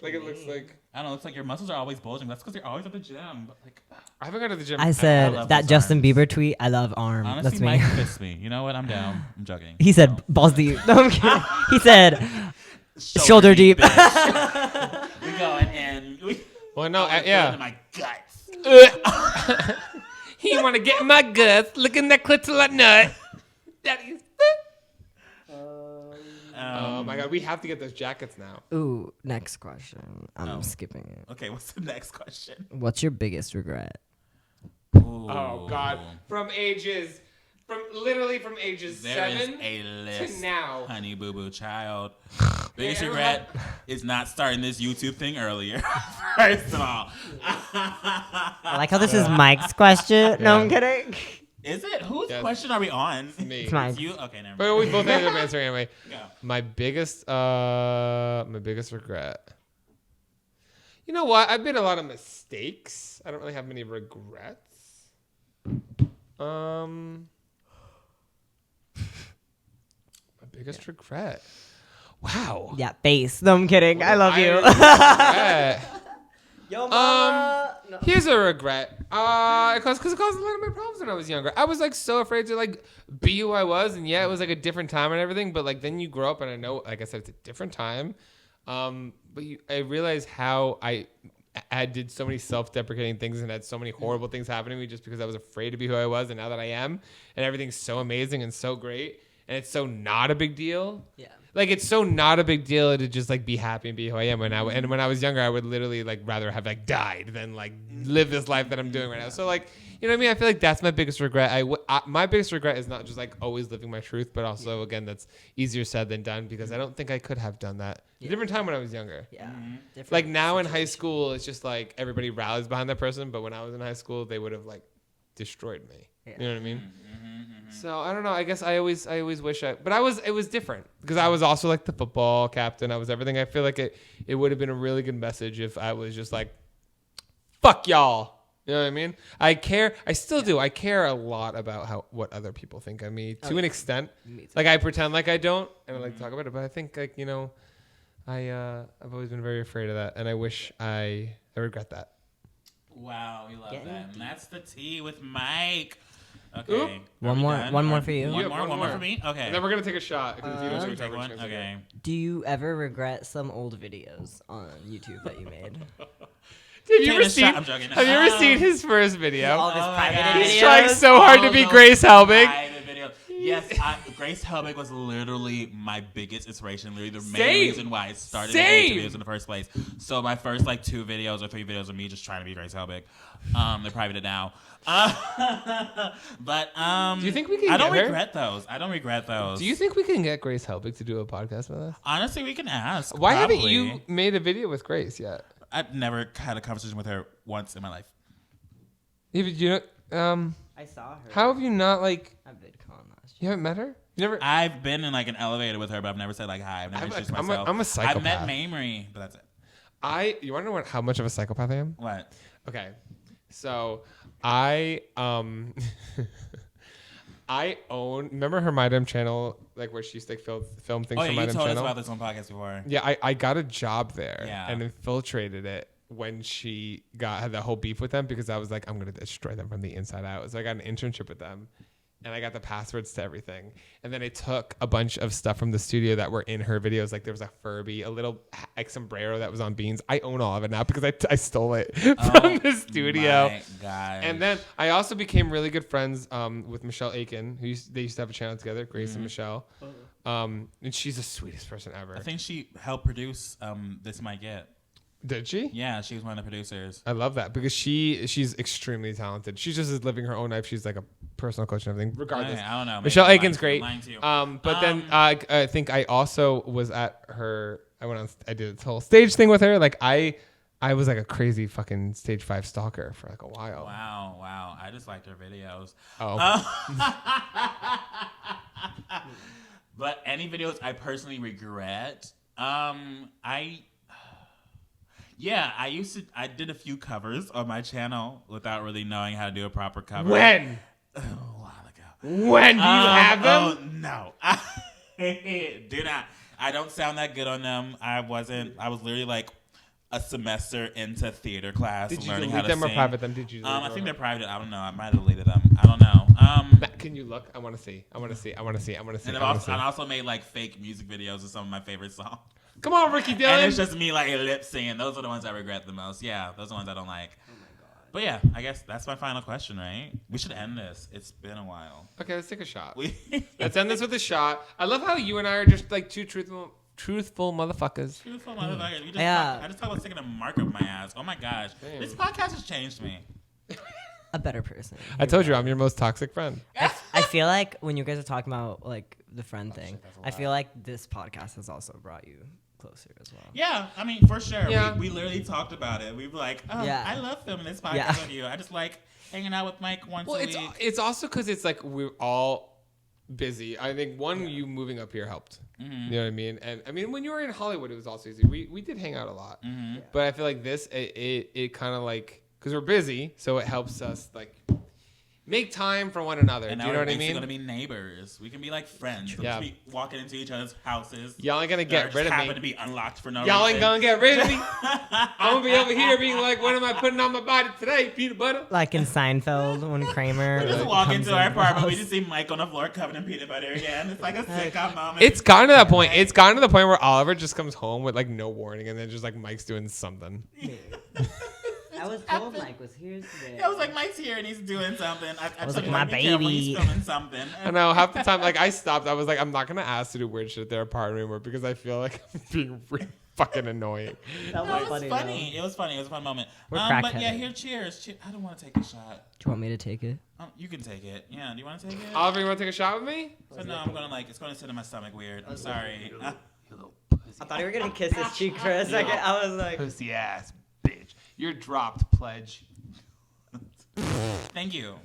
Like it looks like I don't know. It looks like your muscles are always bulging. That's because you're always at the gym. But like, I haven't gone to the gym. I said love that those Justin arms. Bieber tweet. I love arm. honestly, That's me. Mike fits me. You know what? I'm down. I'm joking. He said balls deep. No, I'm kidding. He said shoulder deep. bitch. We going in. Well, no, Into yeah. my guts. He want to get in my guts. Look in that clitoris nut. Daddy's. Oh my god, we have to get those jackets now. Ooh, next question. I'm Oh. skipping it. Okay, what's the next question? What's your biggest regret? Ooh. Oh god, from literally from ages There is 7 a list. to now. Honey boo boo child. Biggest Yeah, regret is not starting this YouTube thing earlier. First of all. I like how this is Mike's question. No, I'm kidding. Is it? Whose Yes. question are we on? Me. It's mine. It's you? Okay, never mind. But we both ended up answering anyway. Go. My biggest regret. You know what? I've made a lot of mistakes. I don't really have many regrets. My biggest regret. Wow. Yeah, face. No, I'm kidding. I love you. regret. Yo, No. Here's a regret. Because it caused a lot of my problems when I was younger. I was like so afraid to like be who I was, and yeah, it was like a different time and everything. But like then you grow up, and I know, like I said, it's a different time. But I realized how I did so many self-deprecating things and had so many horrible things happen to me just because I was afraid to be who I was. And now that I am, and everything's so amazing and so great, and it's so not a big deal. Yeah. Like, it's so not a big deal to just like be happy and be who I am. And when I was younger, I would literally like rather have like died than like live this life that I'm doing right now. So like, you know what I mean? I feel like that's my biggest regret. My biggest regret is not just like always living my truth, but also again, that's easier said than done because I don't think I could have done that. A different time when I was younger. Yeah. Different Like now in high situation. school, it's just like everybody rallies behind that person. But when I was in high school, they would have like destroyed me. Yeah. You know what I mean? So I don't know. I guess I always wish it was different because I was also like the football captain. I was everything. I feel like it would have been a really good message if I was just like, fuck y'all. You know what I mean? I still do. I care a lot about what other people think of me to an extent. Me too. Like I pretend like I don't and I like to talk about it, but I think like, you know, I've always been very afraid of that and I wish I regret that. Wow, we love Getting that. And deep. that's the tea with Mike. Okay. Oop. One more for you. One Yeah, more, one for more. me? Okay. And then we're gonna take a shot because if you don't Should we take take a one? chance Okay. Do you ever regret some old videos on YouTube that you made? Have you ever Take a seen? shot. I'm joking. Have you ever seen his first video? All of his Oh my private God. videos. He's trying so hard to All be those Grace Helbig. private videos. Yes, Grace Helbig was literally my biggest inspiration. Literally the main Same. reason why I started Same. making videos in the first place. So my first like 2 videos or 3 videos of me just trying to be Grace Helbig. They're private now. But Do you think we can I don't get her? regret those. Do you think we can get Grace Helbig to do a podcast with us? Honestly, we can ask. Why haven't probably. you made a video with Grace yet? I've never had a conversation with her once in my life. Yeah, but you know, I saw her. how have you not like? at VidCon last You year. haven't met her? You never? I've been in like an elevator with her, but I've never said like hi. I've never introduced myself. I'm a psychopath. I've met Mamrie, but that's it. You want to know how much of a psychopath I am? What? Okay, so I I own. Remember her My Damn channel, like where she used to like, film things Oh yeah, for My you Damn told us channel. about this on podcast before. Yeah, I got a job there Yeah. and infiltrated it when she had that whole beef with them because I was like, I'm gonna destroy them from the inside out. So I got an internship with them. And I got the passwords to everything. And then I took a bunch of stuff from the studio that were in her videos. Like there was a Furby, a little like sombrero that was on Beans. I own all of it now because I stole it from the studio. My God. And then I also became really good friends with Michelle Aiken, they used to have a channel together, Grace and Michelle. And she's the sweetest person ever. I think she helped produce This Might Get. Did she? Yeah, she was one of the producers. I love that because she's extremely talented. She just is living her own life. She's like a personal coach and everything. Regardless, I don't know. Maybe Michelle I'm Aiken's great. lying to you. But then I think I also was at her. I did a whole stage thing with her. Like I was like a crazy fucking stage 5 stalker for like a while. Wow. I just liked her videos. Oh, But any videos I personally regret, I did a few covers on my channel without really knowing how to do a proper cover. when? A while ago. When do you have them? Oh, no. Do not. I don't sound that good on them. I was literally like a semester into theater class Did you learning how delete to them or sing. private them? Did you? I delete think they're them? private. I don't know. I might have deleted them. I don't know. Matt, can you look? I want to see. I want to see. And I also made like fake music videos of some of my favorite songs. Come on, Ricky Dillon. And it's just me like lip singing. Those are the ones I regret the most. Yeah, those are the ones I don't like. Oh my god. But yeah, I guess that's my final question, right? We should end this. It's been a while. Okay, let's take a shot. We Let's end this with a shot. I love how you and I are just like two truthful motherfuckers. Beautiful motherfucker. I just talk about sticking a mark up my ass. Oh my gosh. Damn. This podcast has changed me. A better person. I told you I'm your most toxic friend. I feel like when you guys are talking about like the friend thing, that's a I feel like this podcast has also brought you closer as well. Yeah, I mean, for sure. Yeah. We literally talked about it. We were like, oh, Yeah. I love filming this podcast Yeah. with you. I just like hanging out with Mike once Well, a week. it's also because it's like we're all busy. I think you moving up here helped. Mhm. You know what I mean? And I mean when you were in Hollywood, it was also easy. We did hang out a lot, Mhm. but I feel like this it kind of like because we're busy, so it helps us like make time for one another. And Do you know what I We're mean? gonna be neighbors. We can be like friends. We'll Yeah. just be walking into each other's houses. Y'all ain't gonna get rid of happen me. to be unlocked for no Y'all ain't reason. gonna get rid of me. I'm gonna be over here being like, what am I putting on my body today? Peanut butter? Like in Seinfeld when Kramer We just like, walk comes into our in the apartment. We house. just see Mike on the floor covered in peanut butter again. It's like a sitcom moment. It's gotten to that point. It's gotten to the point where Oliver just comes home with like no warning, and then just like Mike's doing something. I was told Mike was here today. I was like, Mike's here and he's doing something. I was told like, him, my be careful, baby. he's filming something. I know half the time, like I stopped. I was like, I'm not gonna ask to do weird shit at their apartment anymore because I feel like I'm being really fucking annoying. That No, was it was funny. funny. Though. It was funny. It was a fun moment. We're But yeah, crackheaded. here, cheers. I don't want to take a shot. Do you want me to take it? You can take it. Yeah, do you want to take it? Oliver, you want to take a shot with me? So no, I'm gonna it's gonna sit in my stomach weird. I'm sorry. I thought you were gonna kiss his cheek for a second. I was like, Pussy ass bitch. You're dropped, pledge. Thank you.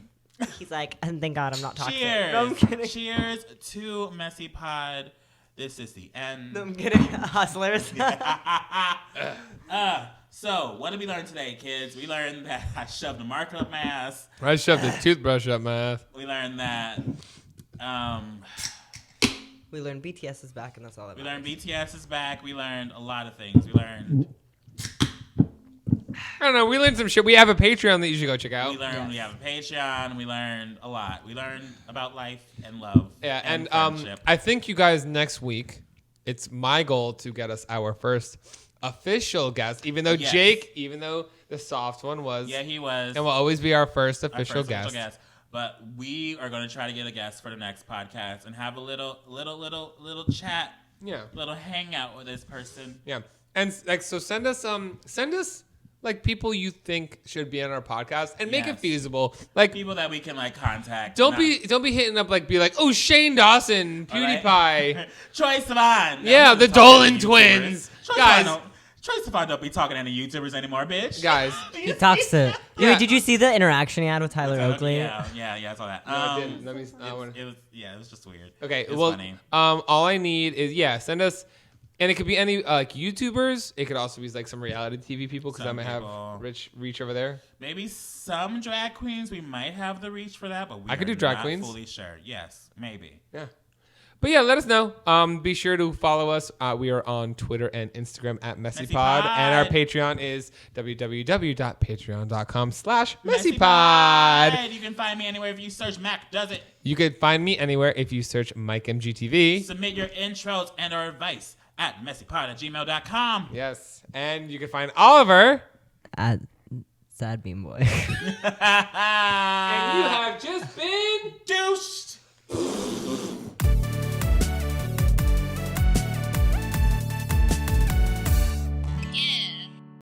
he's like, and thank God I'm not toxic. Cheers. No, I'm kidding. Cheers to MessyPod. This is the end. No, I'm kidding. Hustlers. So, what did we learn today, kids? We learned that I shoved a marker up my ass. I shoved a toothbrush up my ass. We learned that We learned BTS is back, and that's all that we matters. learned BTS is back. We learned a lot of things. We learned I don't know. We learned some shit. We have a Patreon that you should go check out. we have a Patreon. We learned a lot. We learned about life and love. Yeah, and friendship. I think you guys next week, it's my goal to get us our first official guest. Even though Yes. Jake, even though the soft one was, Yeah, he was. and will always be our first our official first guest. But we are going to try to get a guest for the next podcast and have a little chat, Yeah, little hangout with this person. yeah, and like so, send us like people you think should be on our podcast and make it Yes. feasible. Like People that we can like contact. don't be hitting up be like, oh, Shane Dawson, All right? PewDiePie. Troy Sivan. Yeah, I'm the just talking Dolan to twins. YouTubers. Guys. Troy Sivan don't be talking to any YouTubers anymore, bitch. Guys. He talks to. Yeah. Dude, did you see the interaction he had with Tyler Oakley? Yeah, I saw that. No, I didn't. Let me. It was just weird. Okay, It was well, funny. all I need is send us, and it could be any like YouTubers. It could also be like some reality TV people because I Some might have people. rich reach over there. Maybe some drag queens. We might have the reach for that, but we I could are do drag not queens. fully sure. Yes, maybe. Yeah, but yeah, let us know. Be sure to follow us. We are on Twitter and Instagram at MessyPod, and our Patreon is www.patreon.com/MessyPod. You can find me anywhere if you search Mac Does It. You could find me anywhere if you search MikeMGTV. Submit your intros and or advice at messypod@gmail.com. Yes, and you can find Oliver. At Sad Bean Boy. And you have just been Douched.